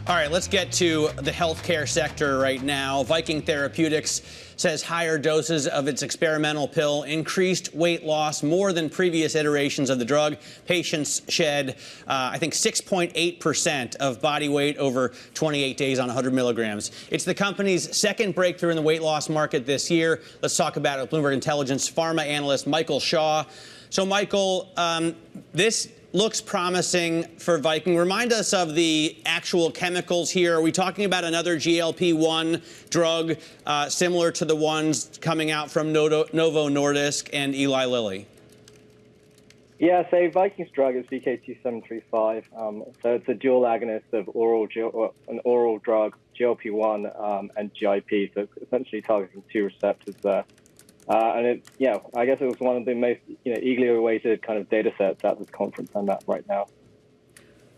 All right, let's get to the healthcare sector right now. Viking Therapeutics says higher doses of its experimental pill increased weight loss more than previous iterations of the drug. Patients shed, I think, 6.8% of body weight over 28 days on 100 milligrams. It's the company's second breakthrough in the weight loss market this year. Let's talk about it with Bloomberg Intelligence pharma analyst Michael Shaw. So, Michael, this looks promising for Viking. Remind us of the actual chemicals here. Are we talking about another GLP-1 drug similar to the ones coming out from Novo Nordisk and Eli Lilly? Yeah, so Viking's drug is VK2735. So it's a dual agonist of an oral drug, GLP-1 and GIP. So it's essentially targeting two receptors there. And I guess it was one of the most eagerly awaited kind of data sets at this conference I'm at right now.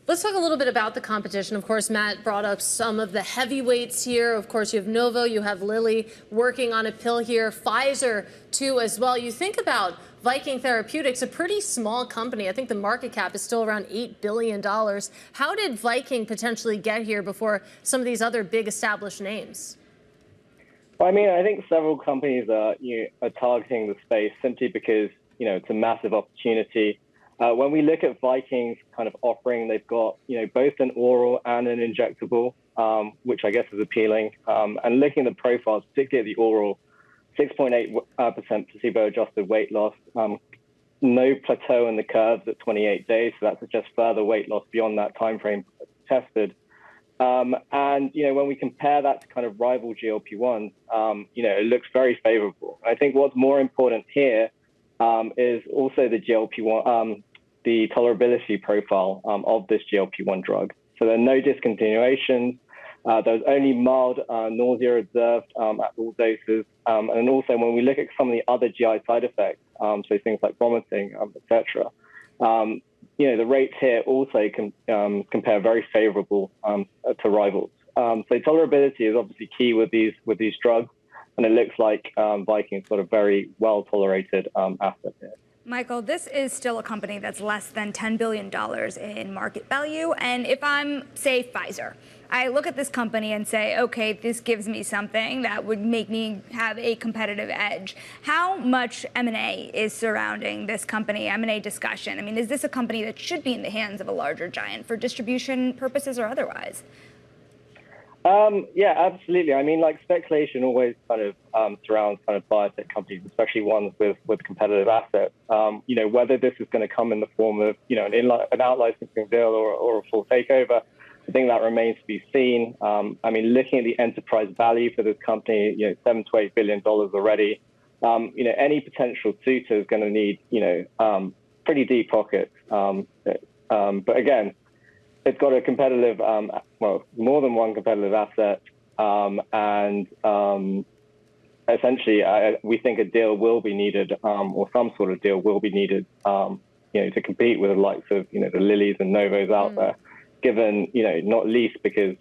Let's talk a little bit about the competition. Of course, Matt brought up some of the heavyweights here. Of course, you have Novo, you have Lilly working on a pill here, Pfizer too as well. You think about Viking Therapeutics, a pretty small company. I think the market cap is still around $8 billion. How did Viking potentially get here before some of these other big established names? Well, I mean, I think several companies are targeting the space simply because, it's a massive opportunity. When we look at Viking's kind of offering, they've got, both an oral and an injectable, which I guess is appealing. And looking at the profiles, particularly the oral, 6.8% placebo-adjusted weight loss, no plateau in the curves at 28 days. So that suggests further weight loss beyond that time frame tested. And, when we compare that to kind of rival GLP-1s, it looks very favorable. I think what's more important here is also the GLP-1, the tolerability profile of this GLP-1 drug. So there are no discontinuations. There's only mild nausea observed at all doses. And also when we look at some of the other GI side effects, so things like vomiting, et cetera, the rates here also compare very favorable to rivals. So tolerability is obviously key with these drugs, and it looks like Viking's got a very well-tolerated asset here. Michael, this is still a company that's less than $10 billion in market value. And if I'm, say, Pfizer, I look at this company and say, okay, this gives me something that would make me have a competitive edge. How much M&A is surrounding this company, M&A discussion? I mean, is this a company that should be in the hands of a larger giant for distribution purposes or otherwise? Yeah, absolutely. I mean, speculation always kind of surrounds kind of biotech companies, especially ones with competitive assets. Whether this is going to come in the form of, an out-licensing deal or a full takeover, I think that remains to be seen. I mean, looking at the enterprise value for this company, $7 to $8 billion already. any potential suitor is going to need, pretty deep pockets. But again, it's got a competitive, more than one competitive asset, and essentially, we think a deal will be needed, or some sort of deal will be needed, to compete with the likes of, the Lillys and Novos out there, given, not least because,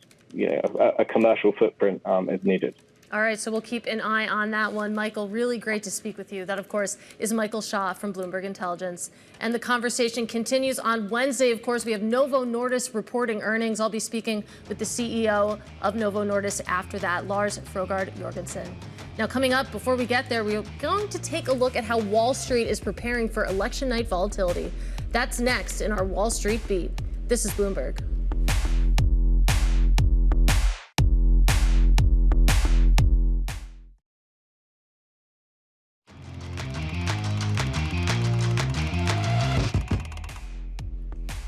a commercial footprint is needed. All right, so we'll keep an eye on that one. Michael, really great to speak with you. That, of course, is Michael Shaw from Bloomberg Intelligence. And the conversation continues on Wednesday. Of course, we have Novo Nordisk reporting earnings. I'll be speaking with the CEO of Novo Nordisk after that, Lars Frogard Jorgensen. Now, coming up, before we get there, we're going to take a look at how Wall Street is preparing for election night volatility. That's next in our Wall Street Beat. This is Bloomberg.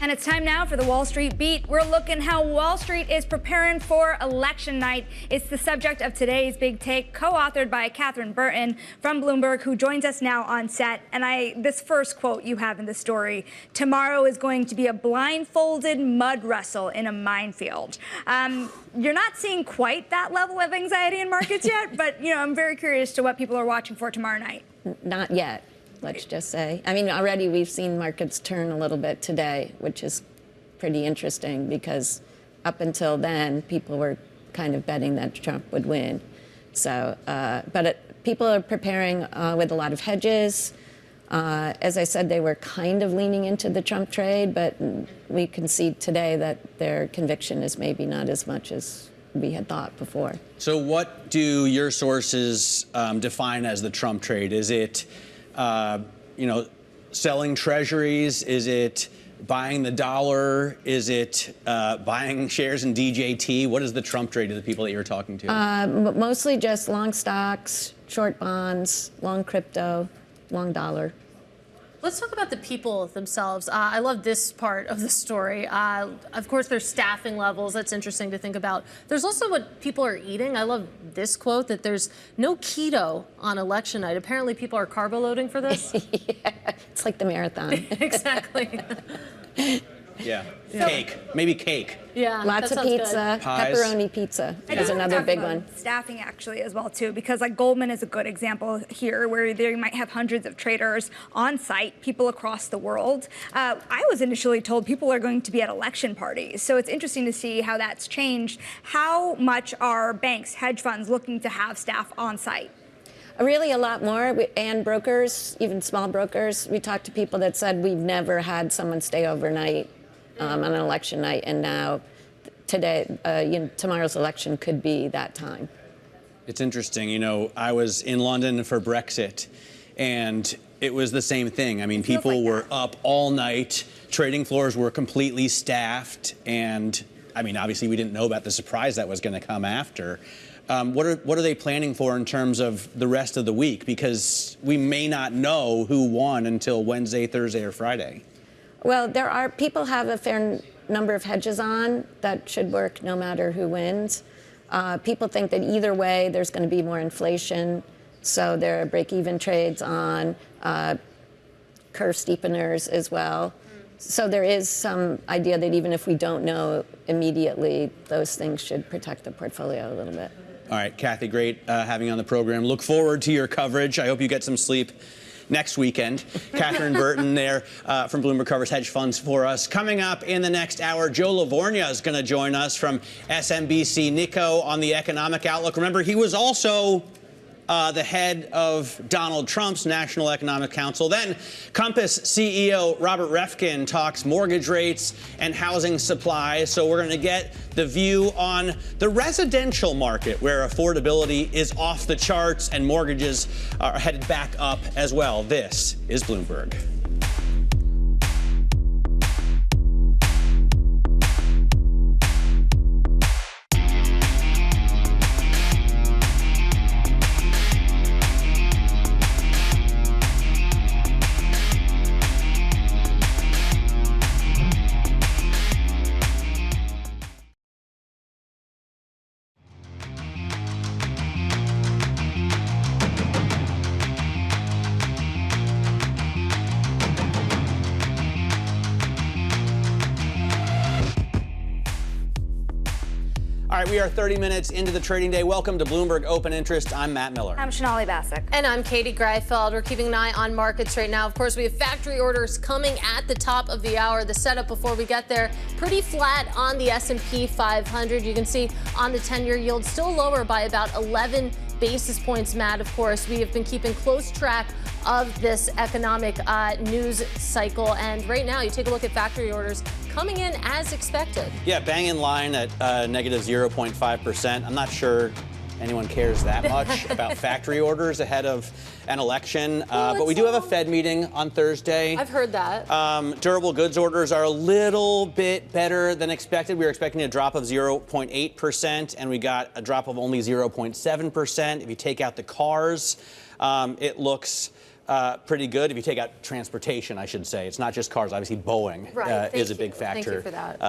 And it's time now for the Wall Street Beat. We're looking how Wall Street is preparing for election night. It's the subject of today's Big Take, co-authored by Catherine Burton from Bloomberg, who joins us now on set. And this first quote you have in the story: tomorrow is going to be a blindfolded mud wrestle in a minefield. You're not seeing quite that level of anxiety in markets yet, but I'm very curious to what people are watching for tomorrow night. Not yet. Let's just say. I mean, already we've seen markets turn a little bit today, which is pretty interesting because up until then, people were kind of betting that Trump would win. So, people are preparing with a lot of hedges. As I said, they were kind of leaning into the Trump trade, but we can see today that their conviction is maybe not as much as we had thought before. So what do your sources define as the Trump trade? Is it selling treasuries? Is it buying the dollar? Is it buying shares in DJT? What is the Trump trade to the people that you're talking to? Mostly just long stocks, short bonds, long crypto, long dollar. Let's talk about the people themselves. I love this part of the story. Of course, there's staffing levels. That's interesting to think about. There's also what people are eating. I love this quote that there's no keto on election night. Apparently, people are carbo loading for this. Yeah, it's like the marathon. Exactly. Yeah. Cake. Maybe cake. Yeah. Lots of pizza. Pepperoni pizza is another big one. Staffing actually as well too, because like Goldman is a good example here, where they might have hundreds of traders on site, people across the world. I was initially told people are going to be at election parties, so it's interesting to see how that's changed. How much are banks, hedge funds looking to have staff on site? Really a lot more, and brokers, even small brokers. We talked to people that said we've never had someone stay overnight on an election night, and now today, tomorrow's election could be that time. It's interesting. I was in London for Brexit, and it was the same thing. I mean, people were up all night. Trading floors were completely staffed, and I mean, obviously, we didn't know about the surprise that was going to come after. What are they planning for in terms of the rest of the week? Because we may not know who won until Wednesday, Thursday, or Friday. Well, people have a fair number of hedges on that should work no matter who wins. People think that either way there's going to be more inflation, so there are break-even trades on, curve steepeners as well. So there is some idea that even if we don't know immediately, those things should protect the portfolio a little bit. All right, Kathy, great having you on the program. Look forward to your coverage. I hope you get some sleep next weekend. Catherine Burton there from Bloomberg covers hedge funds for us. Coming up in the next hour, Joe Lavorgna is going to join us from SMBC Nikko on the economic outlook. Remember, he was also the head of Donald Trump's National Economic Council. Then Compass CEO Robert Reffkin talks mortgage rates and housing supply. So we're going to get the view on the residential market, where affordability is off the charts and mortgages are headed back up as well. This is Bloomberg. All right, we are 30 minutes into the trading day. Welcome to Bloomberg Open Interest. I'm Matt Miller. I'm Sonali Basak. And I'm Katie Greifeld. We're keeping an eye on markets right now. Of course, we have factory orders coming at the top of the hour. The setup before we get there, pretty flat on the S&P 500. You can see on the 10-year yield still lower by about 11 basis points, Matt. Of course, we have been keeping close track of this economic news cycle. And right now, you take a look at factory orders coming in as expected. Yeah, bang in line at negative 0.5%. I'm not sure anyone cares that much about factory orders ahead of an election. But we do have a Fed meeting on Thursday. I've heard that. Durable goods orders are a little bit better than expected. We were expecting a drop of 0.8%, and we got a drop of only 0.7%. If you take out the cars, it looks pretty good. If you take out transportation, I should say. It's not just cars. Obviously, Boeing is a big factor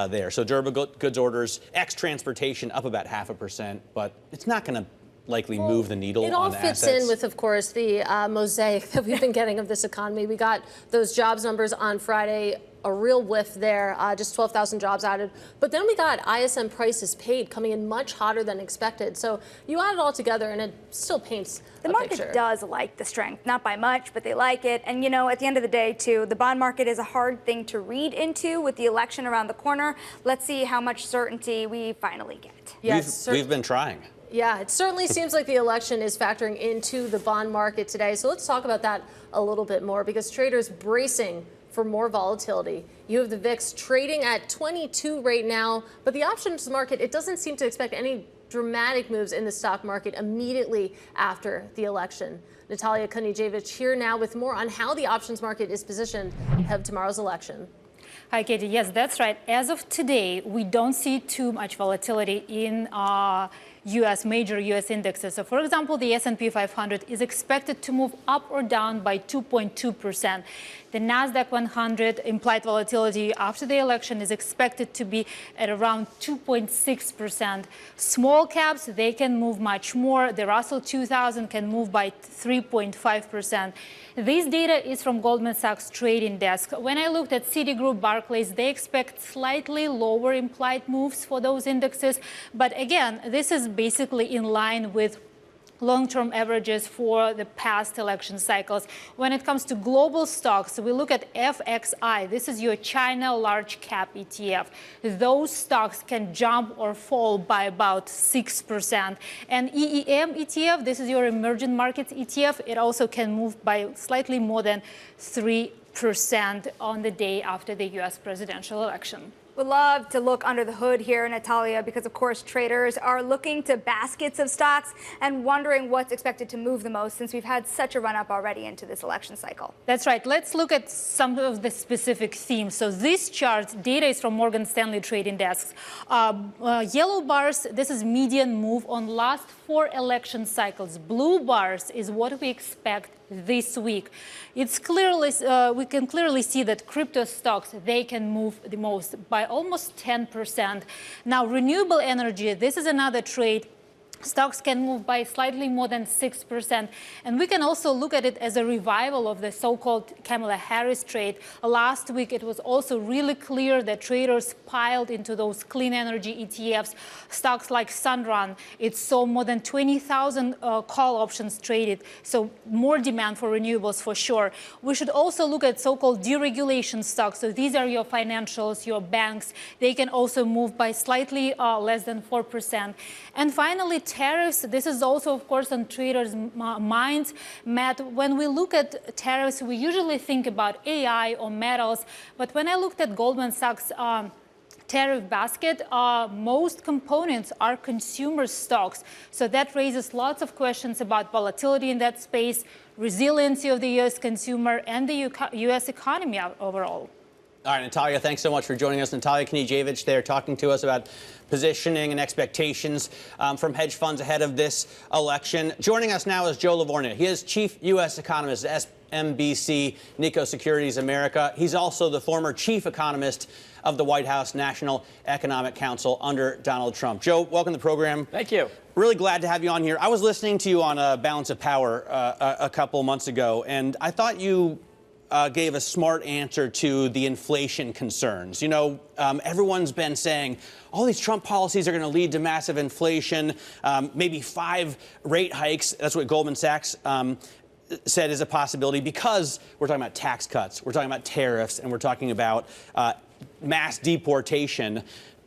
there. So durable goods orders, ex-transportation, up about 0.5%, but it's not going to likely move the needle on assets. It all fits in with, of course, the mosaic that we've been getting of this economy. We got those jobs numbers on Friday, a real whiff there, just 12,000 jobs added. But then we got ISM prices paid coming in much hotter than expected. So you add it all together, and it still paints the market does like the strength, not by much, but they like it. And, you know, at the end of the day, too, the bond market is a hard thing to read into with the election around the corner. Let's see how much certainty we finally get. Yes, we've been trying. Yeah, it certainly seems like the election is factoring into the bond market today. So let's talk about that a little bit more, because traders bracing for more volatility. You have the VIX trading at 22 right now, but the options market, it doesn't seem to expect any dramatic moves in the stock market immediately after the election. Natalia Kunijevic here now with more on how the options market is positioned ahead of tomorrow's election. Hi, Katie. Yes, that's right. As of today, we don't see too much volatility in major U.S. indexes. So, for example, the S&P 500 is expected to move up or down by 2.2%. The NASDAQ 100 implied volatility after the election is expected to be at around 2.6%. Small caps, they can move much more. The Russell 2000 can move by 3.5%. This data is from Goldman Sachs trading desk. When I looked at Citigroup, Barclays, they expect slightly lower implied moves for those indexes. But again, this is basically in line with long-term averages for the past election cycles. When it comes to global stocks, we look at FXI. This is your China large cap ETF. Those stocks can jump or fall by about 6%. And EEM ETF, this is your emerging markets ETF. It also can move by slightly more than 3% on the day after the U.S. presidential election. We'd love to look under the hood here, Natalia, because, of course, traders are looking to baskets of stocks and wondering what's expected to move the most since we've had such a run-up already into this election cycle. That's right. Let's look at some of the specific themes. So this chart, data is from Morgan Stanley trading desks. Yellow bars, this is median move on last 4 election cycles. Blue bars is what we expect this week. It's clearly, we can clearly see that crypto stocks, they can move the most by almost 10%. Now, renewable energy, this is another trade. Stocks can move by slightly more than 6%. And we can also look at it as a revival of the so-called Kamala Harris trade. Last week, it was also really clear that traders piled into those clean energy ETFs. Stocks like Sunrun, it saw more than 20,000 call options traded. So more demand for renewables for sure. We should also look at so-called deregulation stocks. So these are your financials, your banks. They can also move by slightly less than 4%. And finally, tariffs, this is also, of course, on traders' minds. Matt, when we look at tariffs, we usually think about AI or metals. But when I looked at Goldman Sachs' tariff basket, most components are consumer stocks. So that raises lots of questions about volatility in that space, resiliency of the U.S. consumer, and the U.S. economy overall. All right, Natalia, thanks so much for joining us. Natalia Kunijevic there talking to us about positioning and expectations from hedge funds ahead of this election. Joining us now is Joe Lavorgna. He is chief U.S. economist at SMBC, Nikko Securities America. He's also the former chief economist of the White House National Economic Council under Donald Trump. Joe, welcome to the program. Thank you. Really glad to have you on here. I was listening to you on Balance of Power a couple months ago, and I thought you gave a smart answer to the inflation concerns. You know, everyone's been saying all these Trump policies are going to lead to massive inflation, maybe 5 rate hikes. That's what Goldman Sachs said is a possibility, because we're talking about tax cuts, we're talking about tariffs, and we're talking about mass deportation.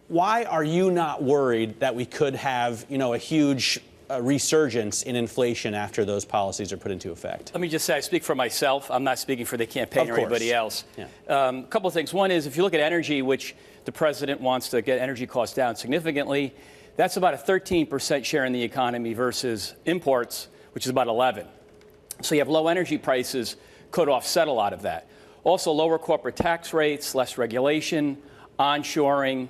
Why are you not worried that we could have, you know, a huge resurgence in inflation after those policies are put into effect? Let me just say, I speak for myself. I'm not speaking for the campaign or anybody else. Yeah. A couple of things. One is, if you look at energy, which the president wants to get energy costs down significantly, that's about a 13% share in the economy versus imports, which is about 11. So you have low energy prices could offset a lot of that. Also, lower corporate tax rates, less regulation, onshoring.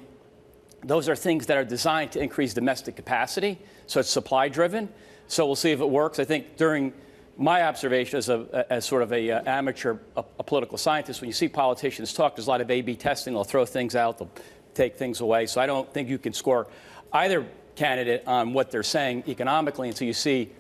Those are things that are designed to increase domestic capacity. So it's supply driven. So we'll see if it works. I think during my observation as sort of a amateur a political scientist, when you see politicians talk, there's a lot of A/B testing. They'll throw things out, they'll take things away. So I don't think you can score either candidate on what they're saying economically until you see,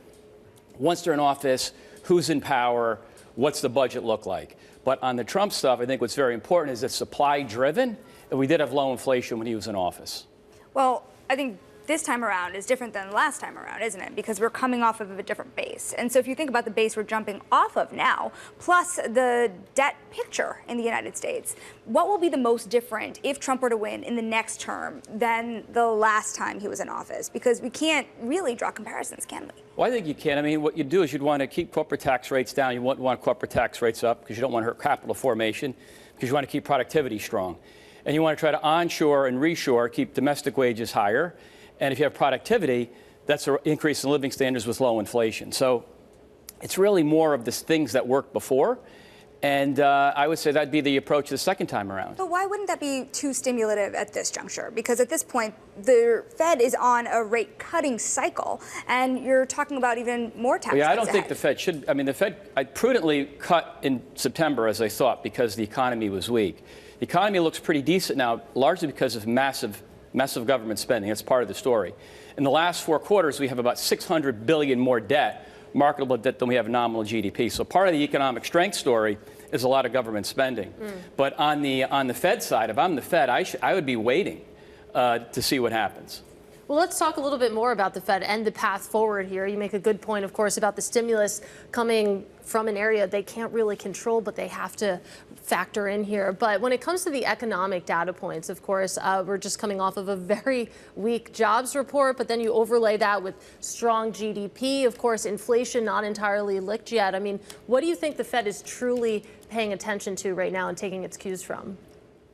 once they're in office, who's in power, what's the budget look like. But on the Trump stuff, I think what's very important is it's supply driven, and we did have low inflation when he was in office. Well, I think this time around is different than last time around, isn't it? Because we're coming off of a different base. And so if you think about the base we're jumping off of now, plus the debt picture in the United States, what will be the most different if Trump were to win in the next term than the last time he was in office? Because we can't really draw comparisons, can we? Well, I think you can. I mean, what you'd do is you'd want to keep corporate tax rates down. You wouldn't want corporate tax rates up because you don't want to hurt capital formation, because you want to keep productivity strong. And you want to try to onshore and reshore, keep domestic wages higher. And if you have productivity, that's an increase in living standards with low inflation. So it's really more of the things that worked before. And I would say that'd be the approach the second time around. But why wouldn't that be too stimulative at this juncture? Because at this point, the Fed is on a rate cutting cycle, and you're talking about even more tax cuts. Yeah, I don't think the Fed should. I mean, the Fed prudently cut in September, as I thought, because the economy was weak. The economy looks pretty decent now, largely because of massive government spending. That's part of the story. In the last 4 quarters, we have about $600 billion more debt, marketable debt, than we have nominal GDP. So part of the economic strength story is a lot of government spending. But on the Fed side, if I'm the Fed, I would be waiting to see what happens. Well, let's talk a little bit more about the Fed and the path forward here. You make a good point, of course, about the stimulus coming from an area they can't really control, but they have to factor in here. But when it comes to the economic data points, of course, we're just coming off of a very weak jobs report, but then you overlay that with strong GDP. Of course, inflation not entirely licked yet. I mean, what do you think the Fed is truly paying attention to right now and taking its cues from?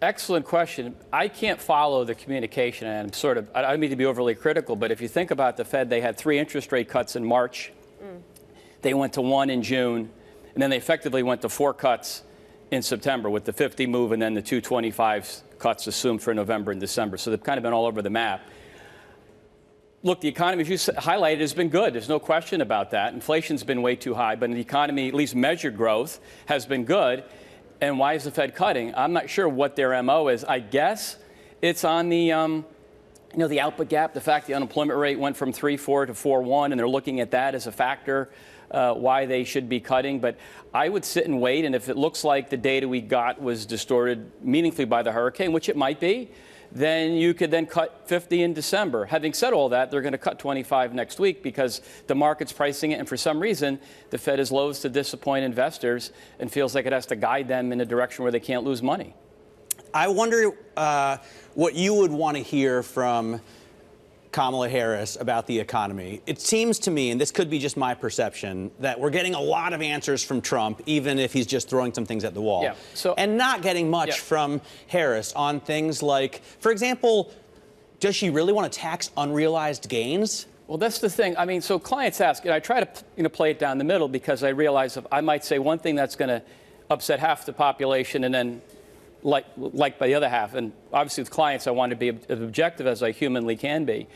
Excellent question. I can't follow the communication, and I don't mean to be overly critical, but if you think about the Fed, they had 3 interest rate cuts in March. They went to 1 in June, and then they effectively went to 4 cuts in September with the 50 move and then the 225 cuts assumed for November and December. So they've kind of been all over the map. Look, the economy, as you highlighted, has been good. There's no question about that. Inflation's been way too high, but the economy, at least measured growth, has been good. And why is the Fed cutting? I'm not sure what their MO is. I guess it's on the, the output gap, the fact the unemployment rate went from 3.4 to 4.1, and they're looking at that as a factor why they should be cutting. But I would sit and wait, and if it looks like the data we got was distorted meaningfully by the hurricane, which it might be, then you could then cut 50 in December. Having said all that, they're going to cut 25 next week because the market's pricing it, and for some reason, the Fed is loath to disappoint investors and feels like it has to guide them in a direction where they can't lose money. I wonder what you would want to hear from Kamala Harris about the economy. It seems to me, and this could be just my perception, that we're getting a lot of answers from Trump, even if he's just throwing some things at the wall. Yeah. And not getting much from Harris on things like, for example, does she really want to tax unrealized gains? Well, that's the thing. I mean, so clients ask, and I try to play it down the middle because I realize I might say one thing that's going to upset half the population and then like by the other half. And obviously with clients, I want to be as objective as I humanly can be.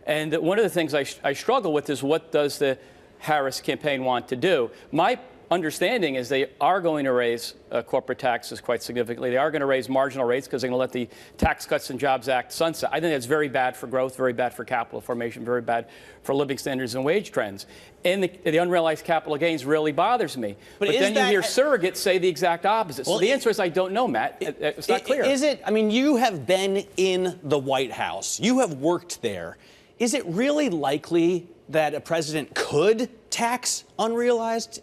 And one of the things I struggle with is what does the Harris campaign want to do? My understanding is they are going to raise corporate taxes quite significantly. They are going to raise marginal rates because they're going to let the Tax Cuts and Jobs Act sunset. I think that's very bad for growth, very bad for capital formation, very bad for living standards and wage trends. And the unrealized capital gains really bothers me. But then you hear surrogates say the exact opposite. So the answer is I don't know, Matt. It's not clear. Is it? I mean, you have been in the White House. You have worked there. Is it really likely that a president could tax unrealized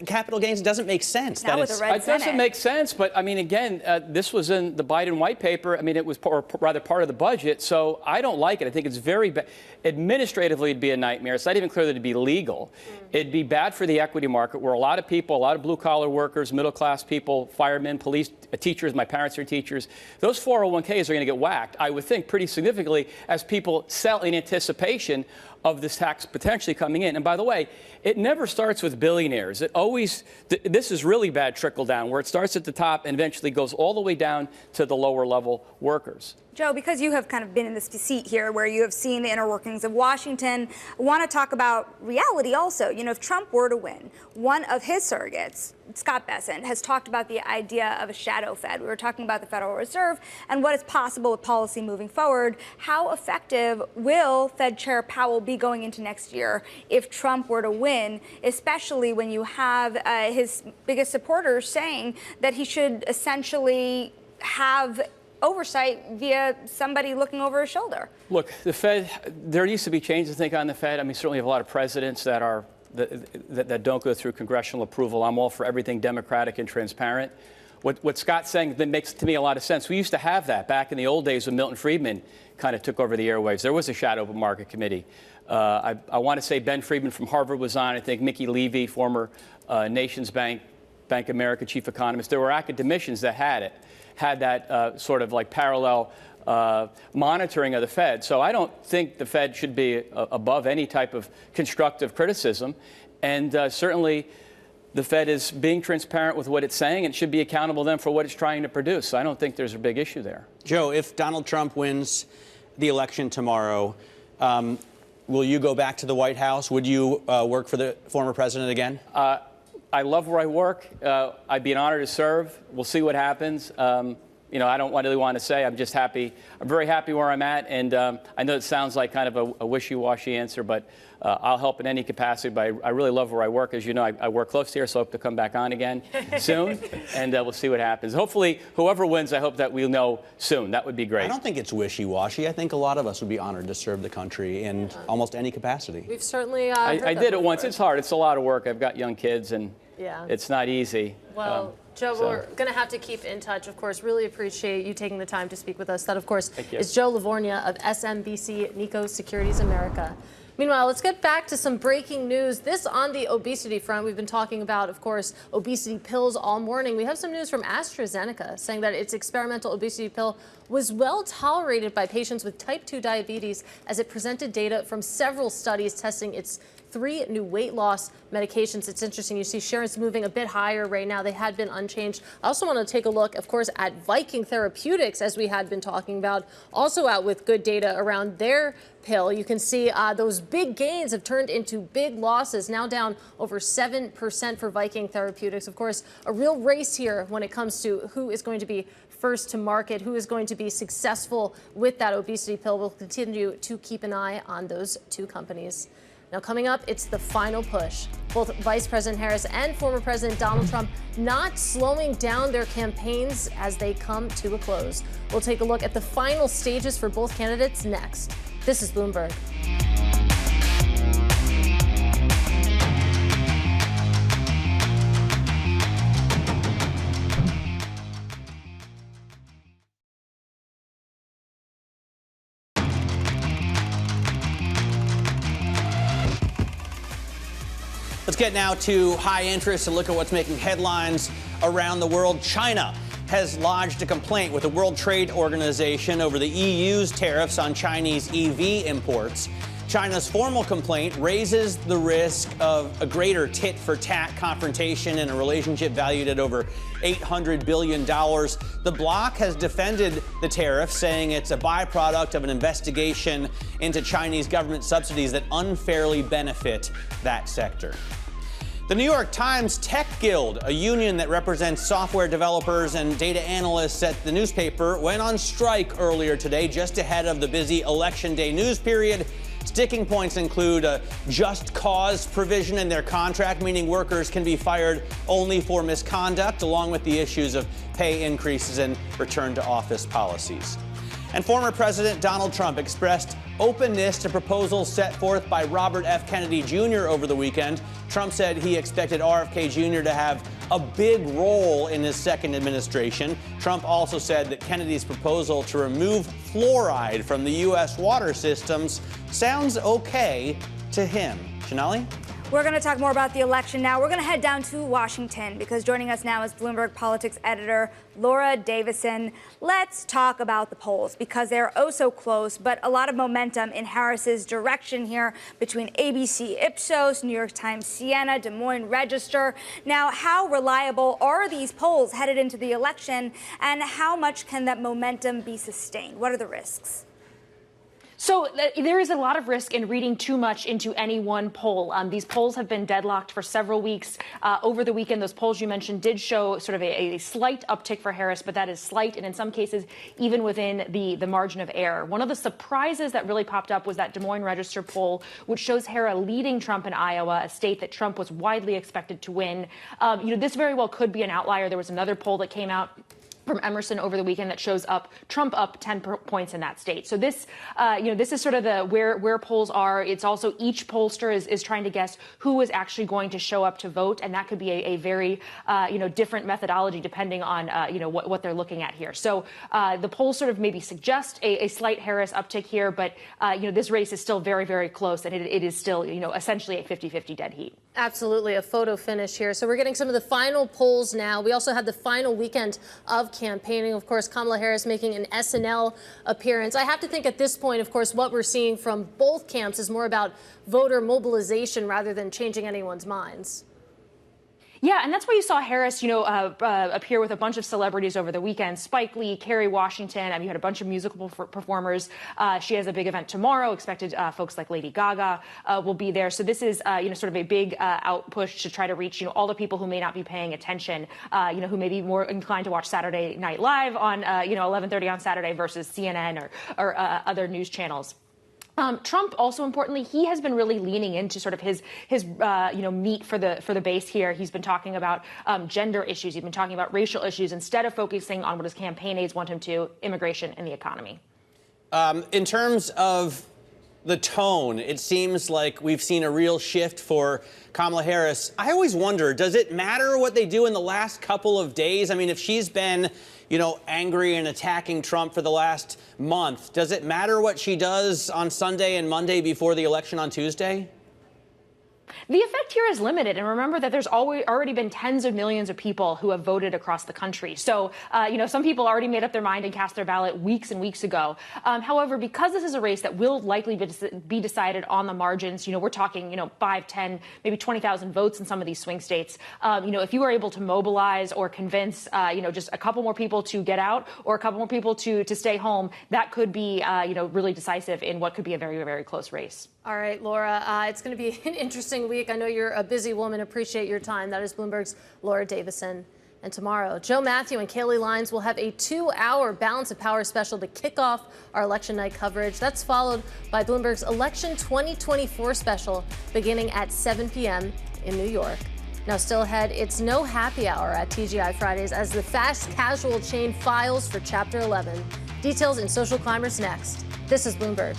capital gains? It doesn't make sense. Not with a red Senate. It doesn't make sense, but I mean, again, this was in the Biden white paper. I mean, it was rather part of the budget, so I don't like it. I think it's very bad. Administratively, it'd be a nightmare. It's not even clear that it'd be legal. It'd be bad for the equity market, where a lot of people, a lot of blue-collar workers, middle-class people, firemen, police, teachers, my parents are teachers, those 401ks are going to get whacked, I would think, pretty significantly as people sell in anticipation of this tax potentially coming in. And by the way, it never starts with billionaires. It always, this is really bad trickle down, where it starts at the top and eventually goes all the way down to the lower level workers. Joe, because you have kind of been in this seat here where you have seen the inner workings of Washington, I want to talk about reality also. You know, if Trump were to win, one of his surrogates, Scott Bessent, has talked about the idea of a shadow Fed. We were talking about the Federal Reserve and what is possible with policy moving forward. How effective will Fed Chair Powell be going into next year if Trump were to win, especially when you have his biggest supporters saying that he should essentially have oversight via somebody looking over his shoulder? Look, the Fed, there needs to be changes, I think, on the Fed. I mean, certainly have a lot of presidents that are that don't go through congressional approval. I'm all for everything democratic and transparent. What Scott's saying that makes to me a lot of sense. We used to have that back in the old days when Milton Friedman kind of took over the airwaves. There was a shadow market committee. I want to say Ben Friedman from Harvard was on. I think Mickey Levy, former Nations Bank, Bank of America chief economist. There were academicians that had that sort of like parallel monitoring of the Fed. So I don't think the Fed should be above any type of constructive criticism. And certainly the Fed is being transparent with what it's saying and should be accountable then for what it's trying to produce. So I don't think there's a big issue there. Joe, if Donald Trump wins the election tomorrow, will you go back to the White House? Would you work for the former president again? I love where I work. I'd be an honor to serve. We'll see what happens. You know, I don't really want to say. I'm just happy. I'm very happy where I'm at. And I know it sounds like kind of a wishy-washy answer, but I'll help in any capacity. But I really love where I work. As you know, I work close here, so I hope to come back on again soon. And we'll see what happens. Hopefully, whoever wins, I hope that we'll know soon. That would be great. I don't think it's wishy-washy. I think a lot of us would be honored to serve the country in almost any capacity. We've certainly I did it once. It's hard. It's a lot of work. I've got young kids, and it's not easy. Well, Joe, we're going to have to keep in touch, of course. Really appreciate you taking the time to speak with us. That, of course, is Joe Lavorgna of SMBC Nikko Securities America. Meanwhile, let's get back to some breaking news. This on the obesity front. We've been talking about, of course, obesity pills all morning. We have some news from AstraZeneca saying that its experimental obesity pill was well tolerated by patients with type 2 diabetes as it presented data from several studies testing its 3 new weight loss medications. It's interesting. You see shares moving a bit higher right now. They had been unchanged. I also want to take a look, of course, at Viking Therapeutics, as we had been talking about, also out with good data around their pill. You can see those big gains have turned into big losses, now down over 7% for Viking Therapeutics. Of course, a real race here when it comes to who is going to be first to market, who is going to be successful with that obesity pill. We'll continue to keep an eye on those two companies. Now, coming up, it's the final push. Both Vice President Harris and former President Donald Trump not slowing down their campaigns as they come to a close. We'll take a look at the final stages for both candidates next. This is Bloomberg. Let's get now to high interest and look at what's making headlines around the world. China has lodged a complaint with the World Trade Organization over the EU's tariffs on Chinese EV imports. China's formal complaint raises the risk of a greater tit-for-tat confrontation in a relationship valued at over $800 billion. The bloc has defended the tariff, saying it's a byproduct of an investigation into Chinese government subsidies that unfairly benefit that sector. The New York Times Tech Guild, a union that represents software developers and data analysts at the newspaper, went on strike earlier today just ahead of the busy Election Day news period. Sticking points include a just cause provision in their contract, meaning workers can be fired only for misconduct, along with the issues of pay increases and return to office policies. And former President Donald Trump expressed openness to proposals set forth by Robert F. Kennedy Jr. over the weekend. Trump said he expected RFK Jr. to have a big role in his second administration. Trump also said that Kennedy's proposal to remove fluoride from the U.S. water systems sounds okay to him. Sonali? We're going to talk more about the election now. We're going to head down to Washington because joining us now is Bloomberg politics editor Laura Davison. Let's talk about the polls because they're oh so close, but a lot of momentum in Harris's direction here between ABC Ipsos, New York Times Siena, Des Moines Register. Now, how reliable are these polls headed into the election, and how much can that momentum be sustained? What are the risks? So there is a lot of risk in reading too much into any one poll. These polls have been deadlocked for several weeks. Over the weekend, those polls you mentioned did show sort of a slight uptick for Harris, but that is slight, and in some cases, even within the margin of error. One of the surprises that really popped up was that Des Moines Register poll, which shows Harris leading Trump in Iowa, a state that Trump was widely expected to win. This very well could be an outlier. There was another poll that came out from Emerson over the weekend that shows Trump up 10 points in that state. So this, this is sort of the where polls are. It's also each pollster is trying to guess who is actually going to show up to vote, and that could be a very different methodology depending on what they're looking at here. So the polls sort of maybe suggest a slight Harris uptick here, but this race is still very, very close, and it is still essentially a 50-50 dead heat. Absolutely, a photo finish here. So we're getting some of the final polls now. We also had the final weekend of campaigning. Of course, Kamala Harris making an SNL appearance. I have to think at this point, of course, what we're seeing from both camps is more about voter mobilization rather than changing anyone's minds. Yeah, and that's why you saw Harris, appear with a bunch of celebrities over the weekend. Spike Lee, Kerry Washington. You had a bunch of musical performers. She has a big event tomorrow. Expected folks like Lady Gaga will be there. So this is, sort of a big outpush to try to reach, all the people who may not be paying attention, who may be more inclined to watch Saturday Night Live on, 11:30 on Saturday versus CNN or other news channels. Trump, also importantly, he has been really leaning into sort of his meat for the base here. He's been talking about gender issues. He's been talking about racial issues instead of focusing on what his campaign aides want him to, immigration and the economy. In terms of the tone, it seems like we've seen a real shift for Kamala Harris. I always wonder, does it matter what they do in the last couple of days? I mean, if she's been angry and attacking Trump for the last month, does it matter what she does on Sunday and Monday before the election on Tuesday? The effect here is limited, and remember that there's already been tens of millions of people who have voted across the country. So, some people already made up their mind and cast their ballot weeks and weeks ago. However, because this is a race that will likely be decided on the margins, we're talking, 5, 10, maybe 20,000 votes in some of these swing states. If you are able to mobilize or convince, just a couple more people to get out or a couple more people to stay home, that could be, really decisive in what could be a very, very close race. All right, Laura, it's going to be an interesting week. I know you're a busy woman. Appreciate your time. That is Bloomberg's Laura Davison. And tomorrow, Joe Matthew and Kaylee Lyons will have a 2-hour Balance of Power special to kick off our election night coverage. That's followed by Bloomberg's Election 2024 special beginning at 7 p.m. in New York. Now, still ahead, it's no happy hour at TGI Fridays as the fast casual chain files for Chapter 11. Details in Social Climbers next. This is Bloomberg.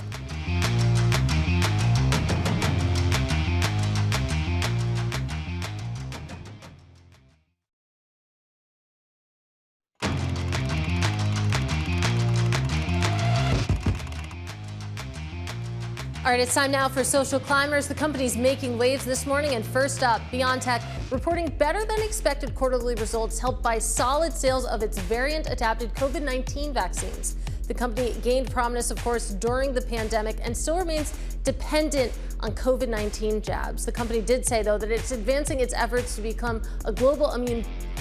All right, it's time now for Social Climbers. The company's making waves this morning. And first up, BioNTech reporting better than expected quarterly results helped by solid sales of its variant-adapted COVID-19 vaccines. The company gained prominence, of course, during the pandemic and still remains dependent on COVID-19 jabs. The company did say, though, that it's advancing its efforts to become a global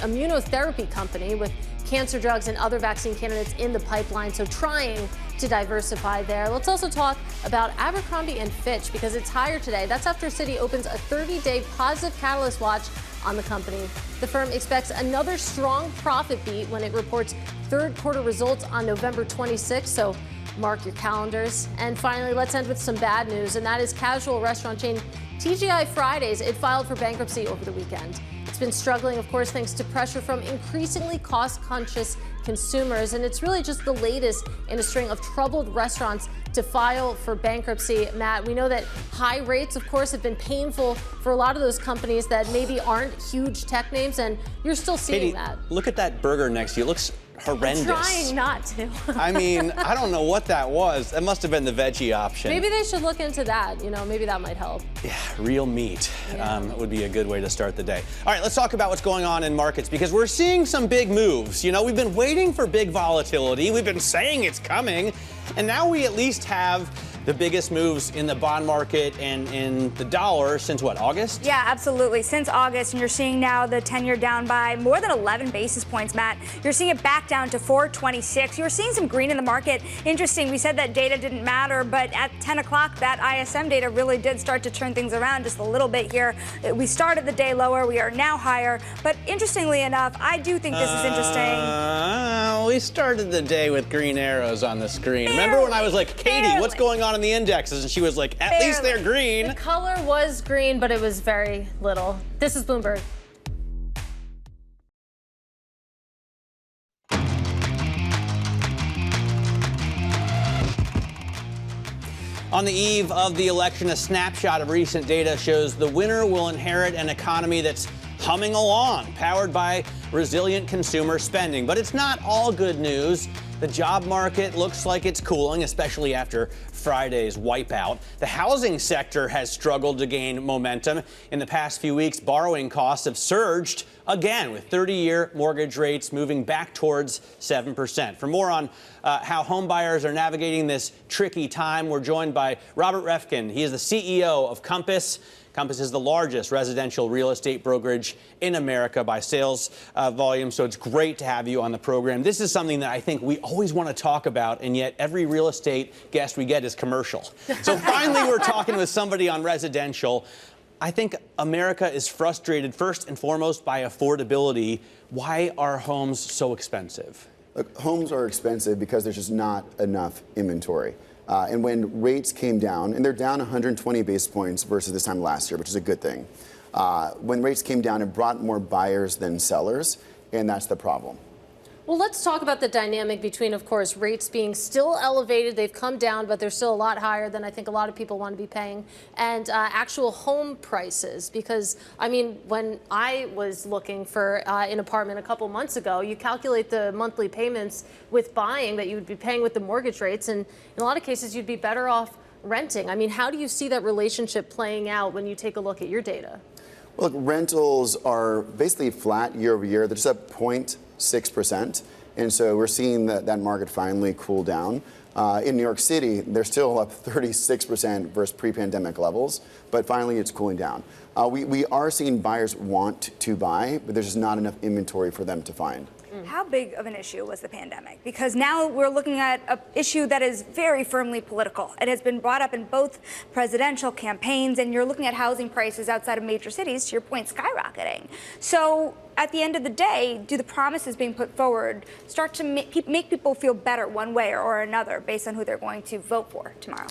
immunotherapy company with cancer drugs and other vaccine candidates in the pipeline, so trying to diversify there. Let's also talk about Abercrombie & Fitch because it's higher today. That's after Citi opens a 30-day positive catalyst watch on the company. The firm expects another strong profit beat when it reports third quarter results on November 26th, so mark your calendars. And finally, let's end with some bad news, and that is casual restaurant chain TGI Fridays. It filed for bankruptcy over the weekend. It's been struggling, of course, thanks to pressure from increasingly cost-conscious consumers, and it's really just the latest in a string of troubled restaurants to file for bankruptcy. Matt, we know that high rates, of course, have been painful for a lot of those companies that maybe aren't huge tech names, and you're still seeing Katie, that. Look at that burger next to you. It looks horrendous. I'm trying not to. I mean, I don't know what that was. That must have been the veggie option. Maybe they should look into that. You know, maybe that might help. Yeah, real meat would be a good way to start the day. All right, let's talk about what's going on in markets because we're seeing some big moves. You know, we've been waiting for big volatility. We've been saying it's coming. And now we at least have the biggest moves in the bond market and in the dollar since what, August? Yeah, absolutely. Since August, and you're seeing now the 10-year down by more than 11 basis points, Matt. You're seeing it back down to 426. You're seeing some green in the market. Interesting, we said that data didn't matter, but at 10 o'clock, that ISM data really did start to turn things around just a little bit here. We started the day lower. We are now higher. But interestingly enough, I do think this is interesting. We started the day with green arrows on the screen. Remember when I was like, Katie, what's going on in the indexes? And she was like, at least they're green. The color was green, but it was very little. This is Bloomberg. On the eve of the election, a snapshot of recent data shows the winner will inherit an economy that's humming along, powered by resilient consumer spending. But it's not all good news. The job market looks like it's cooling, especially after Friday's wipeout. The housing sector has struggled to gain momentum. In the past few weeks, borrowing costs have surged again, with 30-year mortgage rates moving back towards 7%. For more on how home buyers are navigating this tricky time, we're joined by Robert Reffkin. He is the CEO of Compass. Compass is the largest residential real estate brokerage in America by sales volume, so it's great to have you on the program. This is something that I think we always want to talk about, and yet every real estate guest we get is commercial. So finally, we're talking with somebody on residential. I think America is frustrated first and foremost by affordability. Why are homes so expensive? Look, homes are expensive because there's just not enough inventory. And when rates came down, and they're down 120 basis points versus this time last year, which is a good thing. When rates came down, it brought more buyers than sellers, and that's the problem. Well, let's talk about the dynamic between, of course, rates being still elevated. They've come down, but they're still a lot higher than I think a lot of people want to be paying, and actual home prices. Because, I mean, when I was looking for an apartment a couple months ago, you calculate the monthly payments with buying that you would be paying with the mortgage rates, and in a lot of cases, you'd be better off renting. I mean, how do you see that relationship playing out when you take a look at your data? Well, look, rentals are basically flat year over year. They're just up 0.6%. And so we're seeing that market finally cool down. In New York City, they're still up 36% versus pre-pandemic levels, but finally it's cooling down. We are seeing buyers want to buy, but there's just not enough inventory for them to find. How big of an issue was the pandemic? Because now we're looking at an issue that is very firmly political. It has been brought up in both presidential campaigns, and you're looking at housing prices outside of major cities, to your point, skyrocketing. So at the end of the day, do the promises being put forward start to make people feel better one way or another based on who they're going to vote for tomorrow?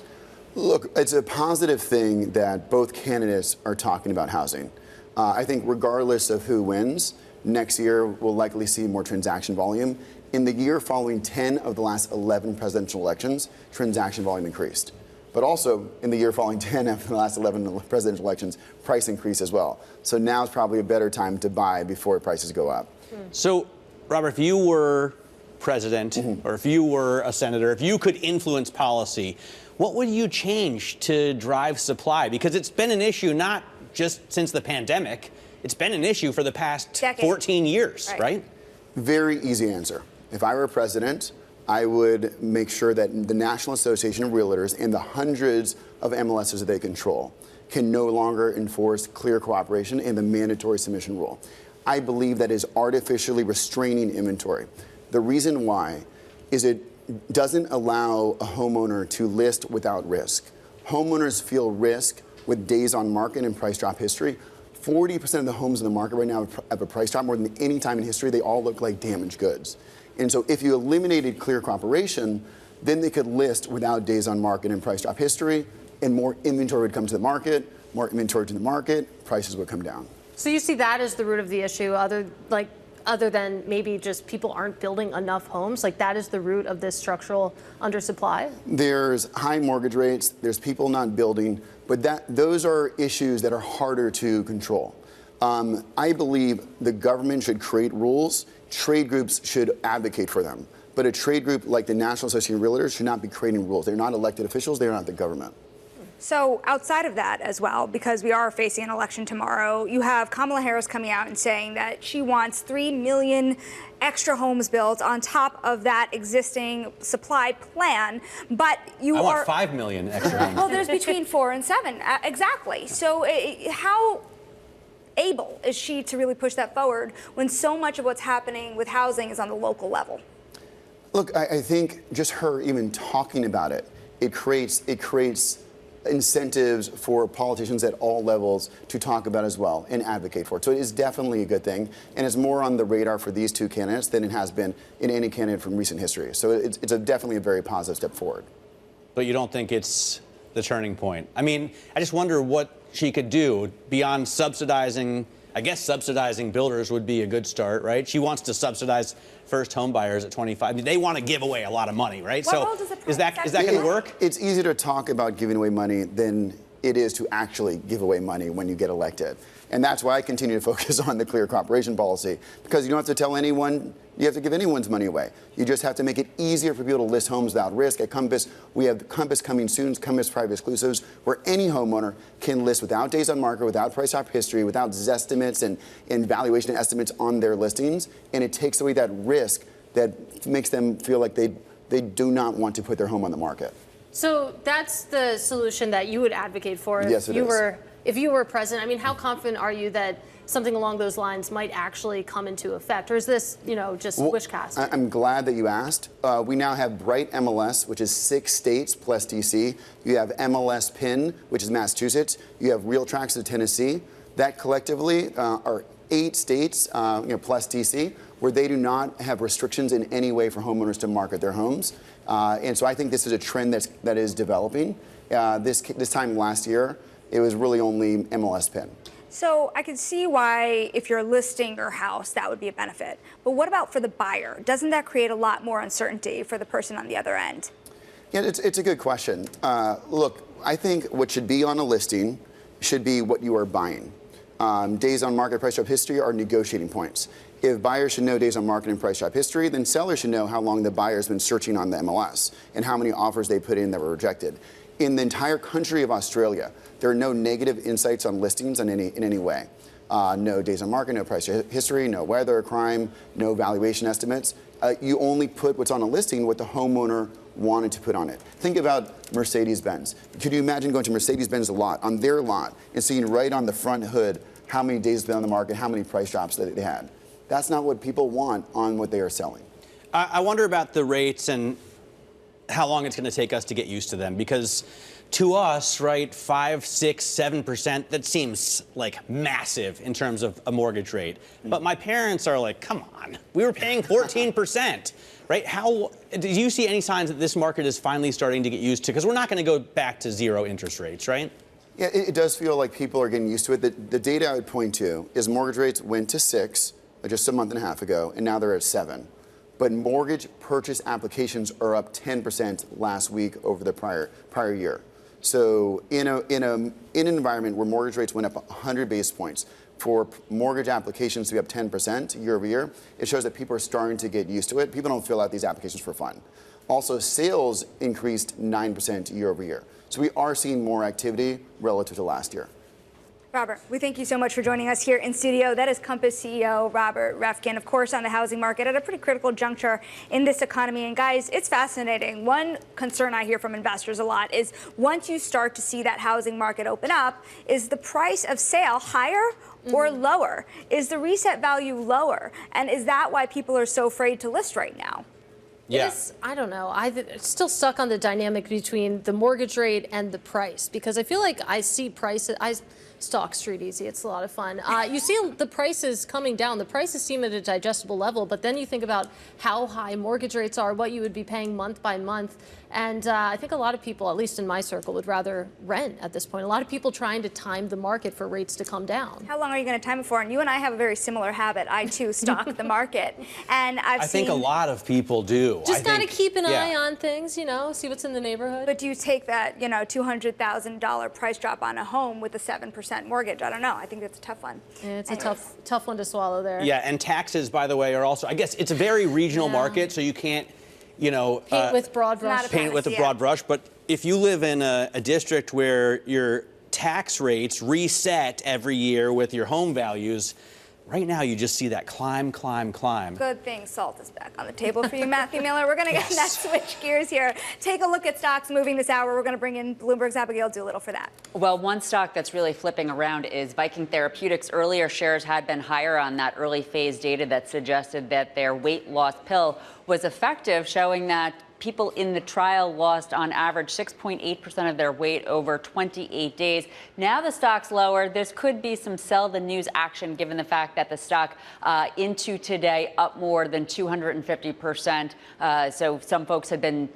Look, it's a positive thing that both candidates are talking about housing. I think regardless of who wins, next year we'll likely see more transaction volume. In the year following 10 of the last 11 presidential elections, transaction volume increased. But also, in the year following 10 of the last 11 presidential elections, price increased as well. So now is probably a better time to buy before prices go up. So, Robert, if you were president, or if you were a senator, if you could influence policy, what would you change to drive supply? Because it's been an issue not just since the pandemic. It's been an issue for the past 14 years, right? Very easy answer. If I were president, I would make sure that the National Association of Realtors and the hundreds of MLSs that they control can no longer enforce clear cooperation and the mandatory submission rule. I believe that is artificially restraining inventory. The reason why is it doesn't allow a homeowner to list without risk. Homeowners feel risk with days on market and price drop history. 40% of the homes in the market right now have a price drop more than any time in history. They all look like damaged goods. And so if you eliminated clear cooperation, then they could list without days on market and price drop history, and more inventory would come to the market, more inventory to the market, prices would come down. So you see that as the root of the issue, other than maybe just people aren't building enough homes? Like that is the root of this structural undersupply? There's high mortgage rates, there's people not building, but those are issues that are harder to control. I believe the government should create rules, trade groups should advocate for them. But a trade group like the National Association of Realtors should not be creating rules. They're not elected officials, they're not the government. So outside of that as well, because we are facing an election tomorrow, you have Kamala Harris coming out and saying that she wants 3 million extra homes built on top of that existing supply plan. But I want 5 million extra homes. Well, there's between 4 and 7, exactly. So how able is she to really push that forward when so much of what's happening with housing is on the local level? Look, I think just her even talking about it, it creates incentives for politicians at all levels to talk about as well and advocate for it. So it is definitely a good thing, and it's more on the radar for these two candidates than it has been in any candidate from recent history. So it's definitely a very positive step forward. But you don't think it's the turning point? I mean, I just wonder what she could do beyond subsidizing. I guess subsidizing builders would be a good start, right? She wants to subsidize first home buyers at 25. I mean, they want to give away a lot of money, right? What role does it play? Is that going to work? It's easier to talk about giving away money than it is to actually give away money when you get elected. And that's why I continue to focus on the clear cooperation policy, because you don't have to tell anyone, you have to give anyone's money away. You just have to make it easier for people to list homes without risk. At Compass, we have Compass coming soon, Compass Private Exclusives, where any homeowner can list without days on market, without price drop history, without Zestimates and valuation estimates on their listings. And it takes away that risk that makes them feel like they do not want to put their home on the market. So that's the solution that you would advocate for Yes, if you were president. I mean, how confident are you that something along those lines might actually come into effect? Or is this, just wish cast? I'm glad that you asked. We now have Bright MLS, which is 6 states plus DC. You have MLS PIN, which is Massachusetts. You have Real Tracks of Tennessee. That collectively are 8 states plus DC, where they do not have restrictions in any way for homeowners to market their homes. And so I think this is a trend that is developing. This time last year, it was really only MLS PIN. So I can see why if you're listing your house, that would be a benefit. But what about for the buyer? Doesn't that create a lot more uncertainty for the person on the other end? Yeah, it's a good question. Look, I think what should be on a listing should be what you are buying. Days on market, price drop history are negotiating points. If buyers should know days on market and price drop history, then sellers should know how long the buyer's been searching on the MLS and how many offers they put in that were rejected. In the entire country of Australia, there are no negative insights on listings in any way. No days on market, no price history, no weather, crime, no valuation estimates. You only put what's on a listing what the homeowner wanted to put on it. Think about Mercedes-Benz. Could you imagine going to Mercedes-Benz lot, on their lot, and seeing right on the front hood how many days it's been on the market, how many price drops that they had? That's not what people want on what they are selling. I wonder about the rates and how long it's going to take us to get used to them, because to us, right, 5, 6, 7%, that seems like massive in terms of a mortgage rate. But my parents are like, come on, we were paying 14%, right? Do you see any signs that this market is finally starting to get used to? Because we're not going to go back to 0 interest rates, right? Yeah, it does feel like people are getting used to it. The data I would point to is mortgage rates went to 6 just a month and a half ago, and now they're at 7. But mortgage purchase applications are up 10% last week over the prior year. So in an environment where mortgage rates went up 100 basis points, for mortgage applications to be up 10% year over year, it shows that people are starting to get used to it. People don't fill out these applications for fun. Also, sales increased 9% year over year. So we are seeing more activity relative to last year. Robert, we thank you so much for joining us here in studio. That is Compass CEO Robert Reffkin, of course, on the housing market at a pretty critical juncture in this economy. And guys, it's fascinating. One concern I hear from investors a lot is once you start to see that housing market open up, is the price of sale higher or lower? Is the reset value lower? And is that why people are so afraid to list right now? Yeah. I don't know. I'm still stuck on the dynamic between the mortgage rate and the price, because I feel like I see prices. I stalk Street Easy. It's a lot of fun. You see the prices coming down. The prices seem at a digestible level, but then you think about how high mortgage rates are, what you would be paying month by month. And I think a lot of people, at least in my circle, would rather rent at this point. A lot of people trying to time the market for rates to come down. How long are you going to time it for? And you and I have a very similar habit. I, too, stalk the market. And I think a lot of people do. Just got to keep an eye on things, you know, see what's in the neighborhood. But do you take that, you know, $200,000 price drop on a home with a 7% mortgage? I don't know. I think that's a tough one. Yeah, it's a tough one to swallow there. Yeah, and taxes, by the way, are also, I guess it's a very regional market, so you can't, you know, paint with broad brush. Paint with a broad brush. But if you live in a district where your tax rates reset every year with your home values, right now you just see that climb. Good thing SALT is back on the table for you, Matthew Miller. We're going to get that switch gears here. Take a look at stocks moving this hour. We're going to bring in Bloomberg's Abigail Doolittle for that. Well, one stock that's really flipping around is Viking Therapeutics. Earlier, shares had been higher on that early phase data that suggested that their weight loss pill was effective, showing that people in the trial lost on average 6.8% of their weight over 28 days. Now the stock's lower. This could be some sell the news action, given the fact that the stock into today up more than 250%. So some folks had been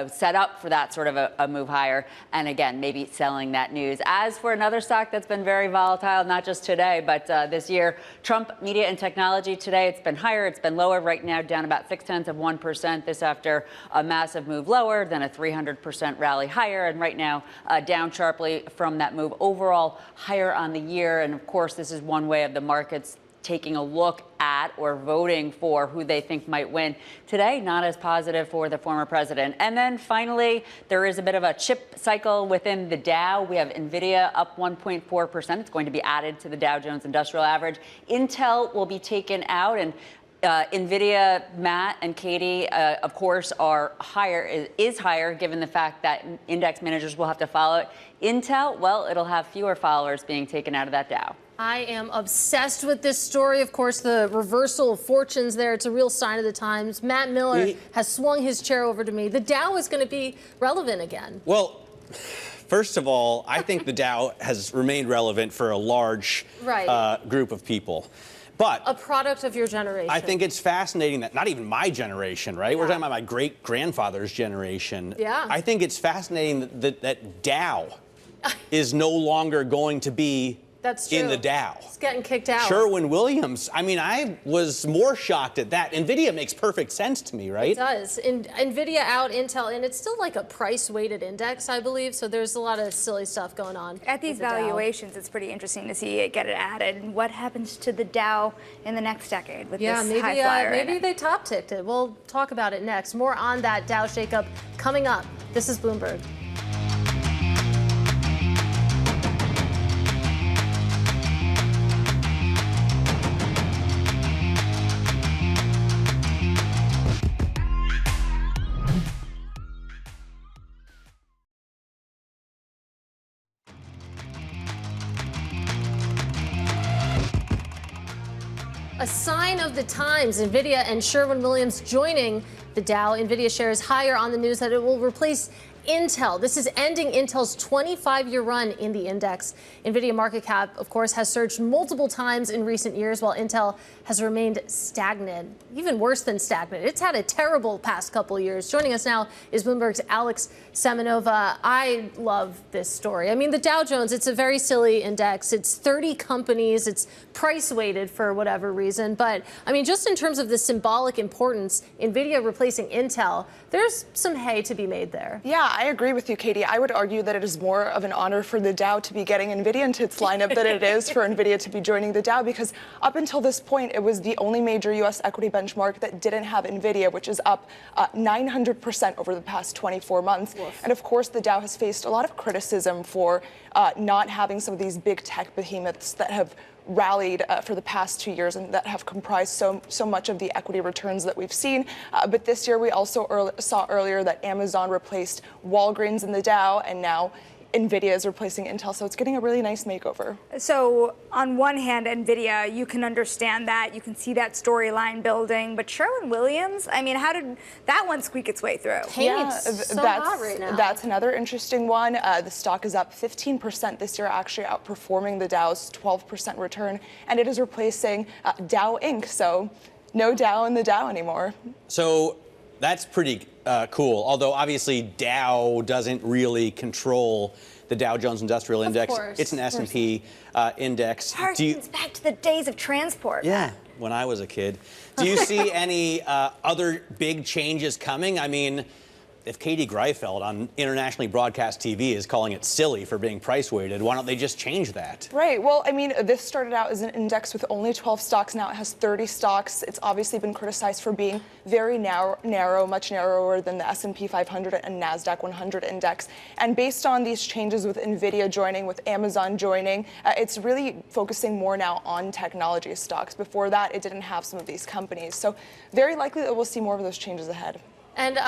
set up for that sort of a move higher, and again, maybe selling that news. As for another stock that's been very volatile, not just today, but this year, Trump Media and Technology. Today, it's been higher, it's been lower. Right now, down about 0.6%. This after a massive move lower, then a 300% rally higher, and right now, down sharply from that move. Overall, higher on the year, and of course, this is one way of the markets taking a look at or voting for who they think might win. Today, not as positive for the former president. And then finally, there is a bit of a chip cycle within the Dow. We have NVIDIA up 1.4%. It's going to be added to the Dow Jones Industrial Average. Intel will be taken out, and NVIDIA, Matt and Katie, of course, is higher given the fact that index managers will have to follow it. Intel, well, it'll have fewer followers being taken out of that Dow. I am obsessed with this story. Of course, the reversal of fortunes there. It's a real sign of the times. Matt Miller has swung his chair over to me. The Dow is going to be relevant again. Well, first of all, I think the Dow has remained relevant for a large group of people. But a product of your generation. I think it's fascinating that not even my generation, right? Yeah. We're talking about my great-grandfather's generation. Yeah. I think it's fascinating that Dow is no longer going to be in the Dow. It's getting kicked out. Sherwin-Williams. I mean, I was more shocked at that. NVIDIA makes perfect sense to me, right? It does. NVIDIA out, Intel in. It's still like a price-weighted index, I believe. So there's a lot of silly stuff going on. At these valuations, it's pretty interesting to see it get it added. And what happens to the Dow in the next decade with this high flyer? Maybe they top-ticked it. We'll talk about it next. More on that Dow shakeup coming up. This is Bloomberg. A sign of the times, NVIDIA and Sherwin-Williams joining the Dow. NVIDIA shares higher on the news that it will replace Intel. This is ending Intel's 25-year run in the index. NVIDIA market cap, of course, has surged multiple times in recent years, while Intel has remained stagnant, even worse than stagnant. It's had a terrible past couple years. Joining us now is Bloomberg's Alex Semenova. I love this story. I mean, the Dow Jones, it's a very silly index. It's 30 companies. It's price-weighted for whatever reason. But, I mean, just in terms of the symbolic importance, NVIDIA replacing Intel, there's some hay to be made there. Yeah, I agree with you, Katie. I would argue that it is more of an honor for the Dow to be getting NVIDIA into its lineup than it is for NVIDIA to be joining the Dow, because up until this point, it was the only major U.S. equity benchmark that didn't have NVIDIA, which is up 900% over the past 24 months. Oof. And of course, the Dow has faced a lot of criticism for not having some of these big tech behemoths that have rallied for the past 2 years and that have comprised so much of the equity returns that we've seen. But this year we also saw earlier that Amazon replaced Walgreens in the Dow, and now NVIDIA is replacing Intel, so it's getting a really nice makeover. So on one hand, NVIDIA, you can understand that. You can see that storyline building. But Sherwin-Williams, I mean, how did that one squeak its way through? That's hot right now. That's another interesting one. The stock is up 15% this year, actually outperforming the Dow's 12% return, and it is replacing Dow Inc., so no Dow in the Dow anymore. So that's pretty cool, although obviously Dow doesn't really control the Dow Jones Industrial Index. It's an S&P index. Harkens back to the days of transport. Yeah, when I was a kid. Do you see any other big changes coming? I mean, if Katie Greifeld on internationally broadcast TV is calling it silly for being price-weighted, why don't they just change that? Right. Well, I mean, this started out as an index with only 12 stocks. Now it has 30 stocks. It's obviously been criticized for being very narrow, much narrower than the S&P 500 and NASDAQ 100 index. And based on these changes with NVIDIA joining, with Amazon joining, it's really focusing more now on technology stocks. Before that, it didn't have some of these companies. So very likely that we'll see more of those changes ahead. And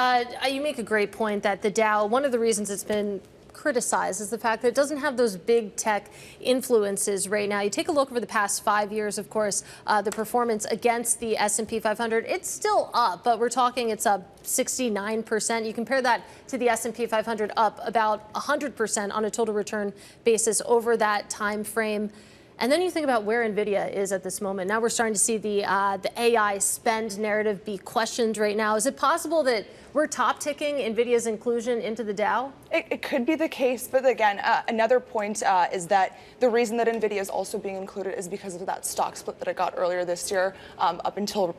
you make a great point that the Dow, one of the reasons it's been criticized is the fact that it doesn't have those big tech influences right now. You take a look over the past 5 years, of course, the performance against the S&P 500, it's still up, but we're talking it's up 69%. You compare that to the S&P 500 up about 100% on a total return basis over that time frame. And then you think about where NVIDIA is at this moment. Now we're starting to see the AI spend narrative be questioned right now. Is it possible that we're top-ticking NVIDIA's inclusion into the Dow? It could be the case, but again, another point is that the reason that NVIDIA is also being included is because of that stock split that it got earlier this year. Up until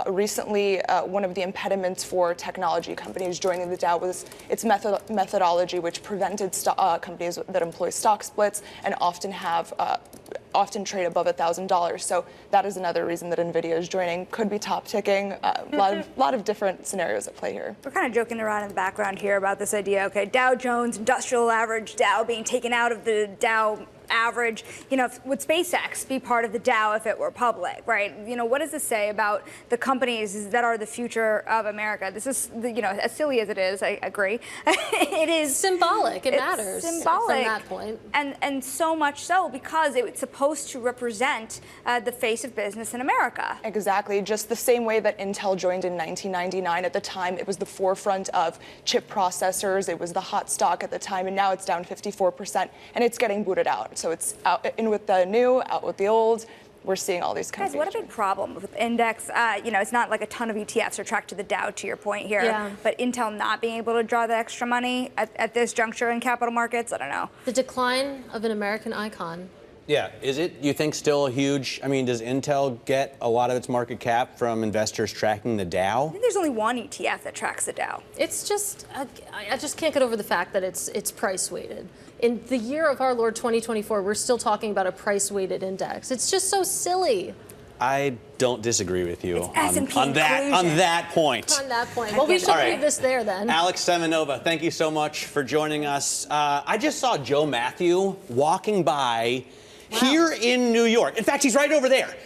recently, one of the impediments for technology companies joining the Dow was its methodology, which prevented companies that employ stock splits and often trade above $1,000. So that is another reason that NVIDIA is joining. Could be top-ticking. A lot of different scenarios at play here. We're kind of joking around in the background here about this idea, okay, Dow Jones Industrial Average, Dow being taken out of the Dow average. You know, would SpaceX be part of the Dow if it were public, right? You know, what does this say about the companies that are the future of America? This is, as silly as it is, I agree. It is symbolic. It matters symbolic from that point. And so much so because it's supposed to represent the face of business in America. Exactly. Just the same way that Intel joined in 1999. At the time, it was the forefront of chip processors. It was the hot stock at the time, and now it's down 54%, and it's getting booted out. So it's out in with the new, out with the old. We're seeing all these companies. Guys, what a big problem with index. It's not like a ton of ETFs are tracked to the Dow, to your point here. Yeah. But Intel not being able to draw the extra money at this juncture in capital markets, I don't know. The decline of an American icon. Yeah, is it, you think, still huge? I mean, does Intel get a lot of its market cap from investors tracking the Dow? I think there's only one ETF that tracks the Dow. It's just, I just can't get over the fact that it's price weighted. In the year of our Lord 2024, we're still talking about a price weighted index. It's just so silly. I don't disagree with you on that point. On that point. Well, we should leave this there then. Alex Semenova, thank you so much for joining us. I just saw Joe Matthew walking by here in New York. In fact, he's right over there.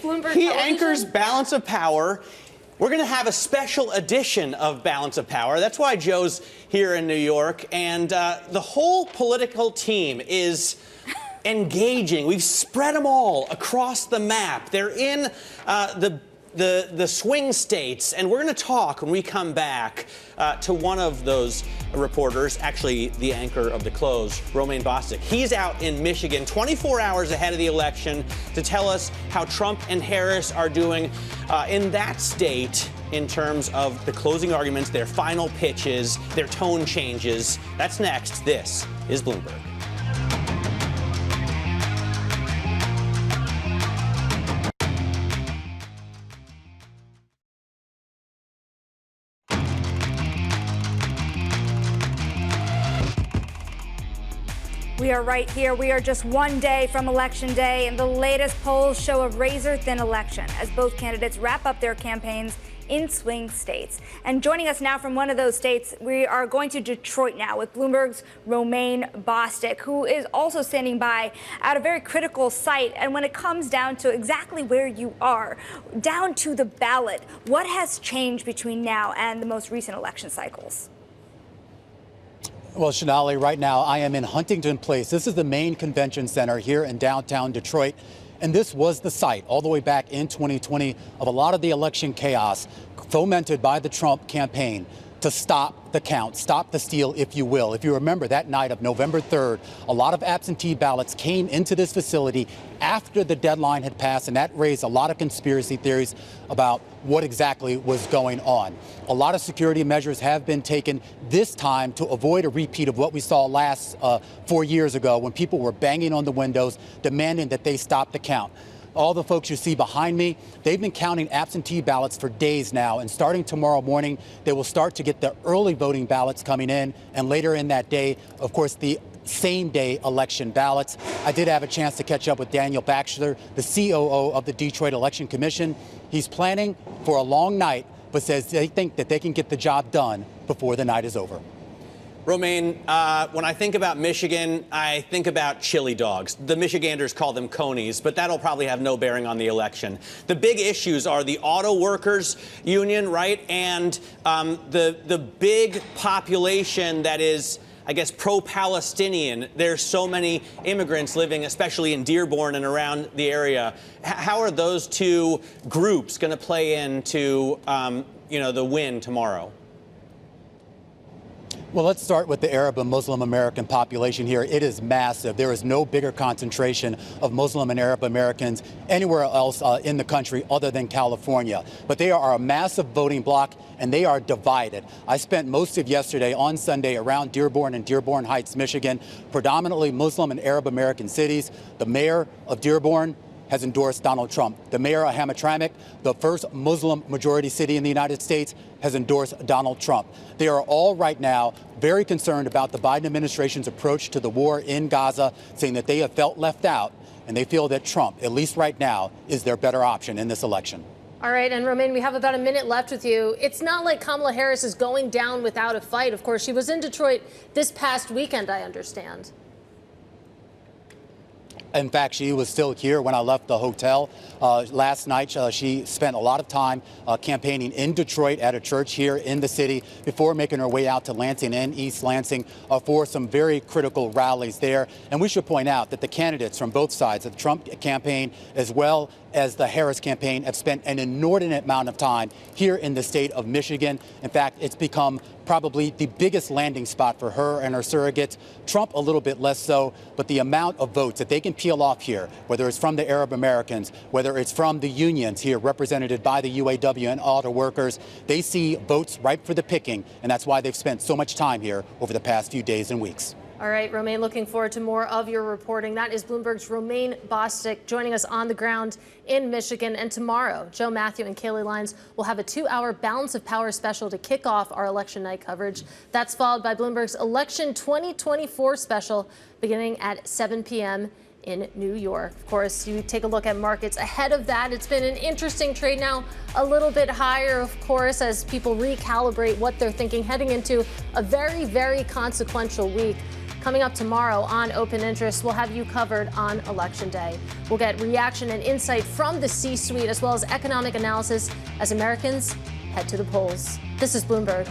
Bloomberg He Television? anchors Balance of Power. We're going to have a special edition of Balance of Power. That's why Joe's here in New York. And the whole political team is engaging. We've spread them all across the map. They're in the swing states. And we're going to talk when we come back to one of those reporters, actually the anchor of the close, Romaine Bostick. He's out in Michigan 24 hours ahead of the election to tell us how Trump and Harris are doing in that state in terms of the closing arguments, their final pitches, their tone changes. That's next. This is Bloomberg. We are right here. We are just one day from Election Day, and the latest polls show a razor-thin election as both candidates wrap up their campaigns in swing states. And joining us now from one of those states, we are going to Detroit now with Bloomberg's Romaine Bostick, who is also standing by at a very critical site. And when it comes down to exactly where you are, down to the ballot, what has changed between now and the most recent election cycles? Well, Sonali, right now I am in Huntington Place. This is the main convention center here in downtown Detroit. And this was the site all the way back in 2020 of a lot of the election chaos fomented by the Trump campaign to stop the count, stop the steal, if you will. If you remember that night of November 3rd, a lot of absentee ballots came into this facility after the deadline had passed, and that raised a lot of conspiracy theories about what exactly was going on. A lot of security measures have been taken this time to avoid a repeat of what we saw last 4 years ago when people were banging on the windows demanding that they stop the count. All the folks you see behind me, they've been counting absentee ballots for days now, and starting tomorrow morning, they will start to get the early voting ballots coming in, and later in that day, of course, the same-day election ballots. I did have a chance to catch up with Daniel Baxter, the COO of the Detroit Election Commission. He's planning for a long night, but says they think that they can get the job done before the night is over. Romaine, when I think about Michigan, I think about chili dogs. The Michiganders call them conies, but that'll probably have no bearing on the election. The big issues are the auto workers union, right, and the big population that is, I guess, pro-Palestinian. There's so many immigrants living, especially in Dearborn and around the area. How are those two groups going to play into, the win tomorrow? Well, let's start with the Arab and Muslim American population here. It is massive. There is no bigger concentration of Muslim and Arab Americans anywhere else in the country other than California. But they are a massive voting bloc, and they are divided. I spent most of yesterday on Sunday around Dearborn and Dearborn Heights, Michigan, predominantly Muslim and Arab American cities. The mayor of Dearborn has endorsed Donald Trump. The mayor of Hamtramck, the first Muslim majority city in the United States, has endorsed Donald Trump. They are all right now very concerned about the Biden administration's approach to the war in Gaza, saying that they have felt left out, and they feel that Trump, at least right now, is their better option in this election. All right, and Romaine, we have about a minute left with you. It's not like Kamala Harris is going down without a fight. Of course, she was in Detroit this past weekend, I understand. In fact, she was still here when I left the hotel last night. She spent a lot of time campaigning in Detroit at a church here in the city before making her way out to Lansing and East Lansing for some very critical rallies there. And we should point out that the candidates from both sides of the Trump campaign as well as the Harris campaign have spent an inordinate amount of time here in the state of Michigan. In fact, it's become probably the biggest landing spot for her and her surrogates. Trump a little bit less so, but the amount of votes that they can peel off here, whether it's from the Arab Americans, whether it's from the unions here represented by the UAW and auto workers, they see votes ripe for the picking, and that's why they've spent so much time here over the past few days and weeks. All right, Romaine, looking forward to more of your reporting. That is Bloomberg's Romaine Bostick joining us on the ground in Michigan. And tomorrow, Joe Matthew and Kayleigh Lyons will have a 2-hour Balance of Power special to kick off our election night coverage. That's followed by Bloomberg's Election 2024 special beginning at 7 p.m. in New York. Of course, you take a look at markets ahead of that. It's been an interesting trade now, a little bit higher, of course, as people recalibrate what they're thinking heading into a very, very consequential week. Coming up tomorrow on Open Interest, we'll have you covered on Election Day. We'll get reaction and insight from the C-suite as well as economic analysis as Americans head to the polls. This is Bloomberg.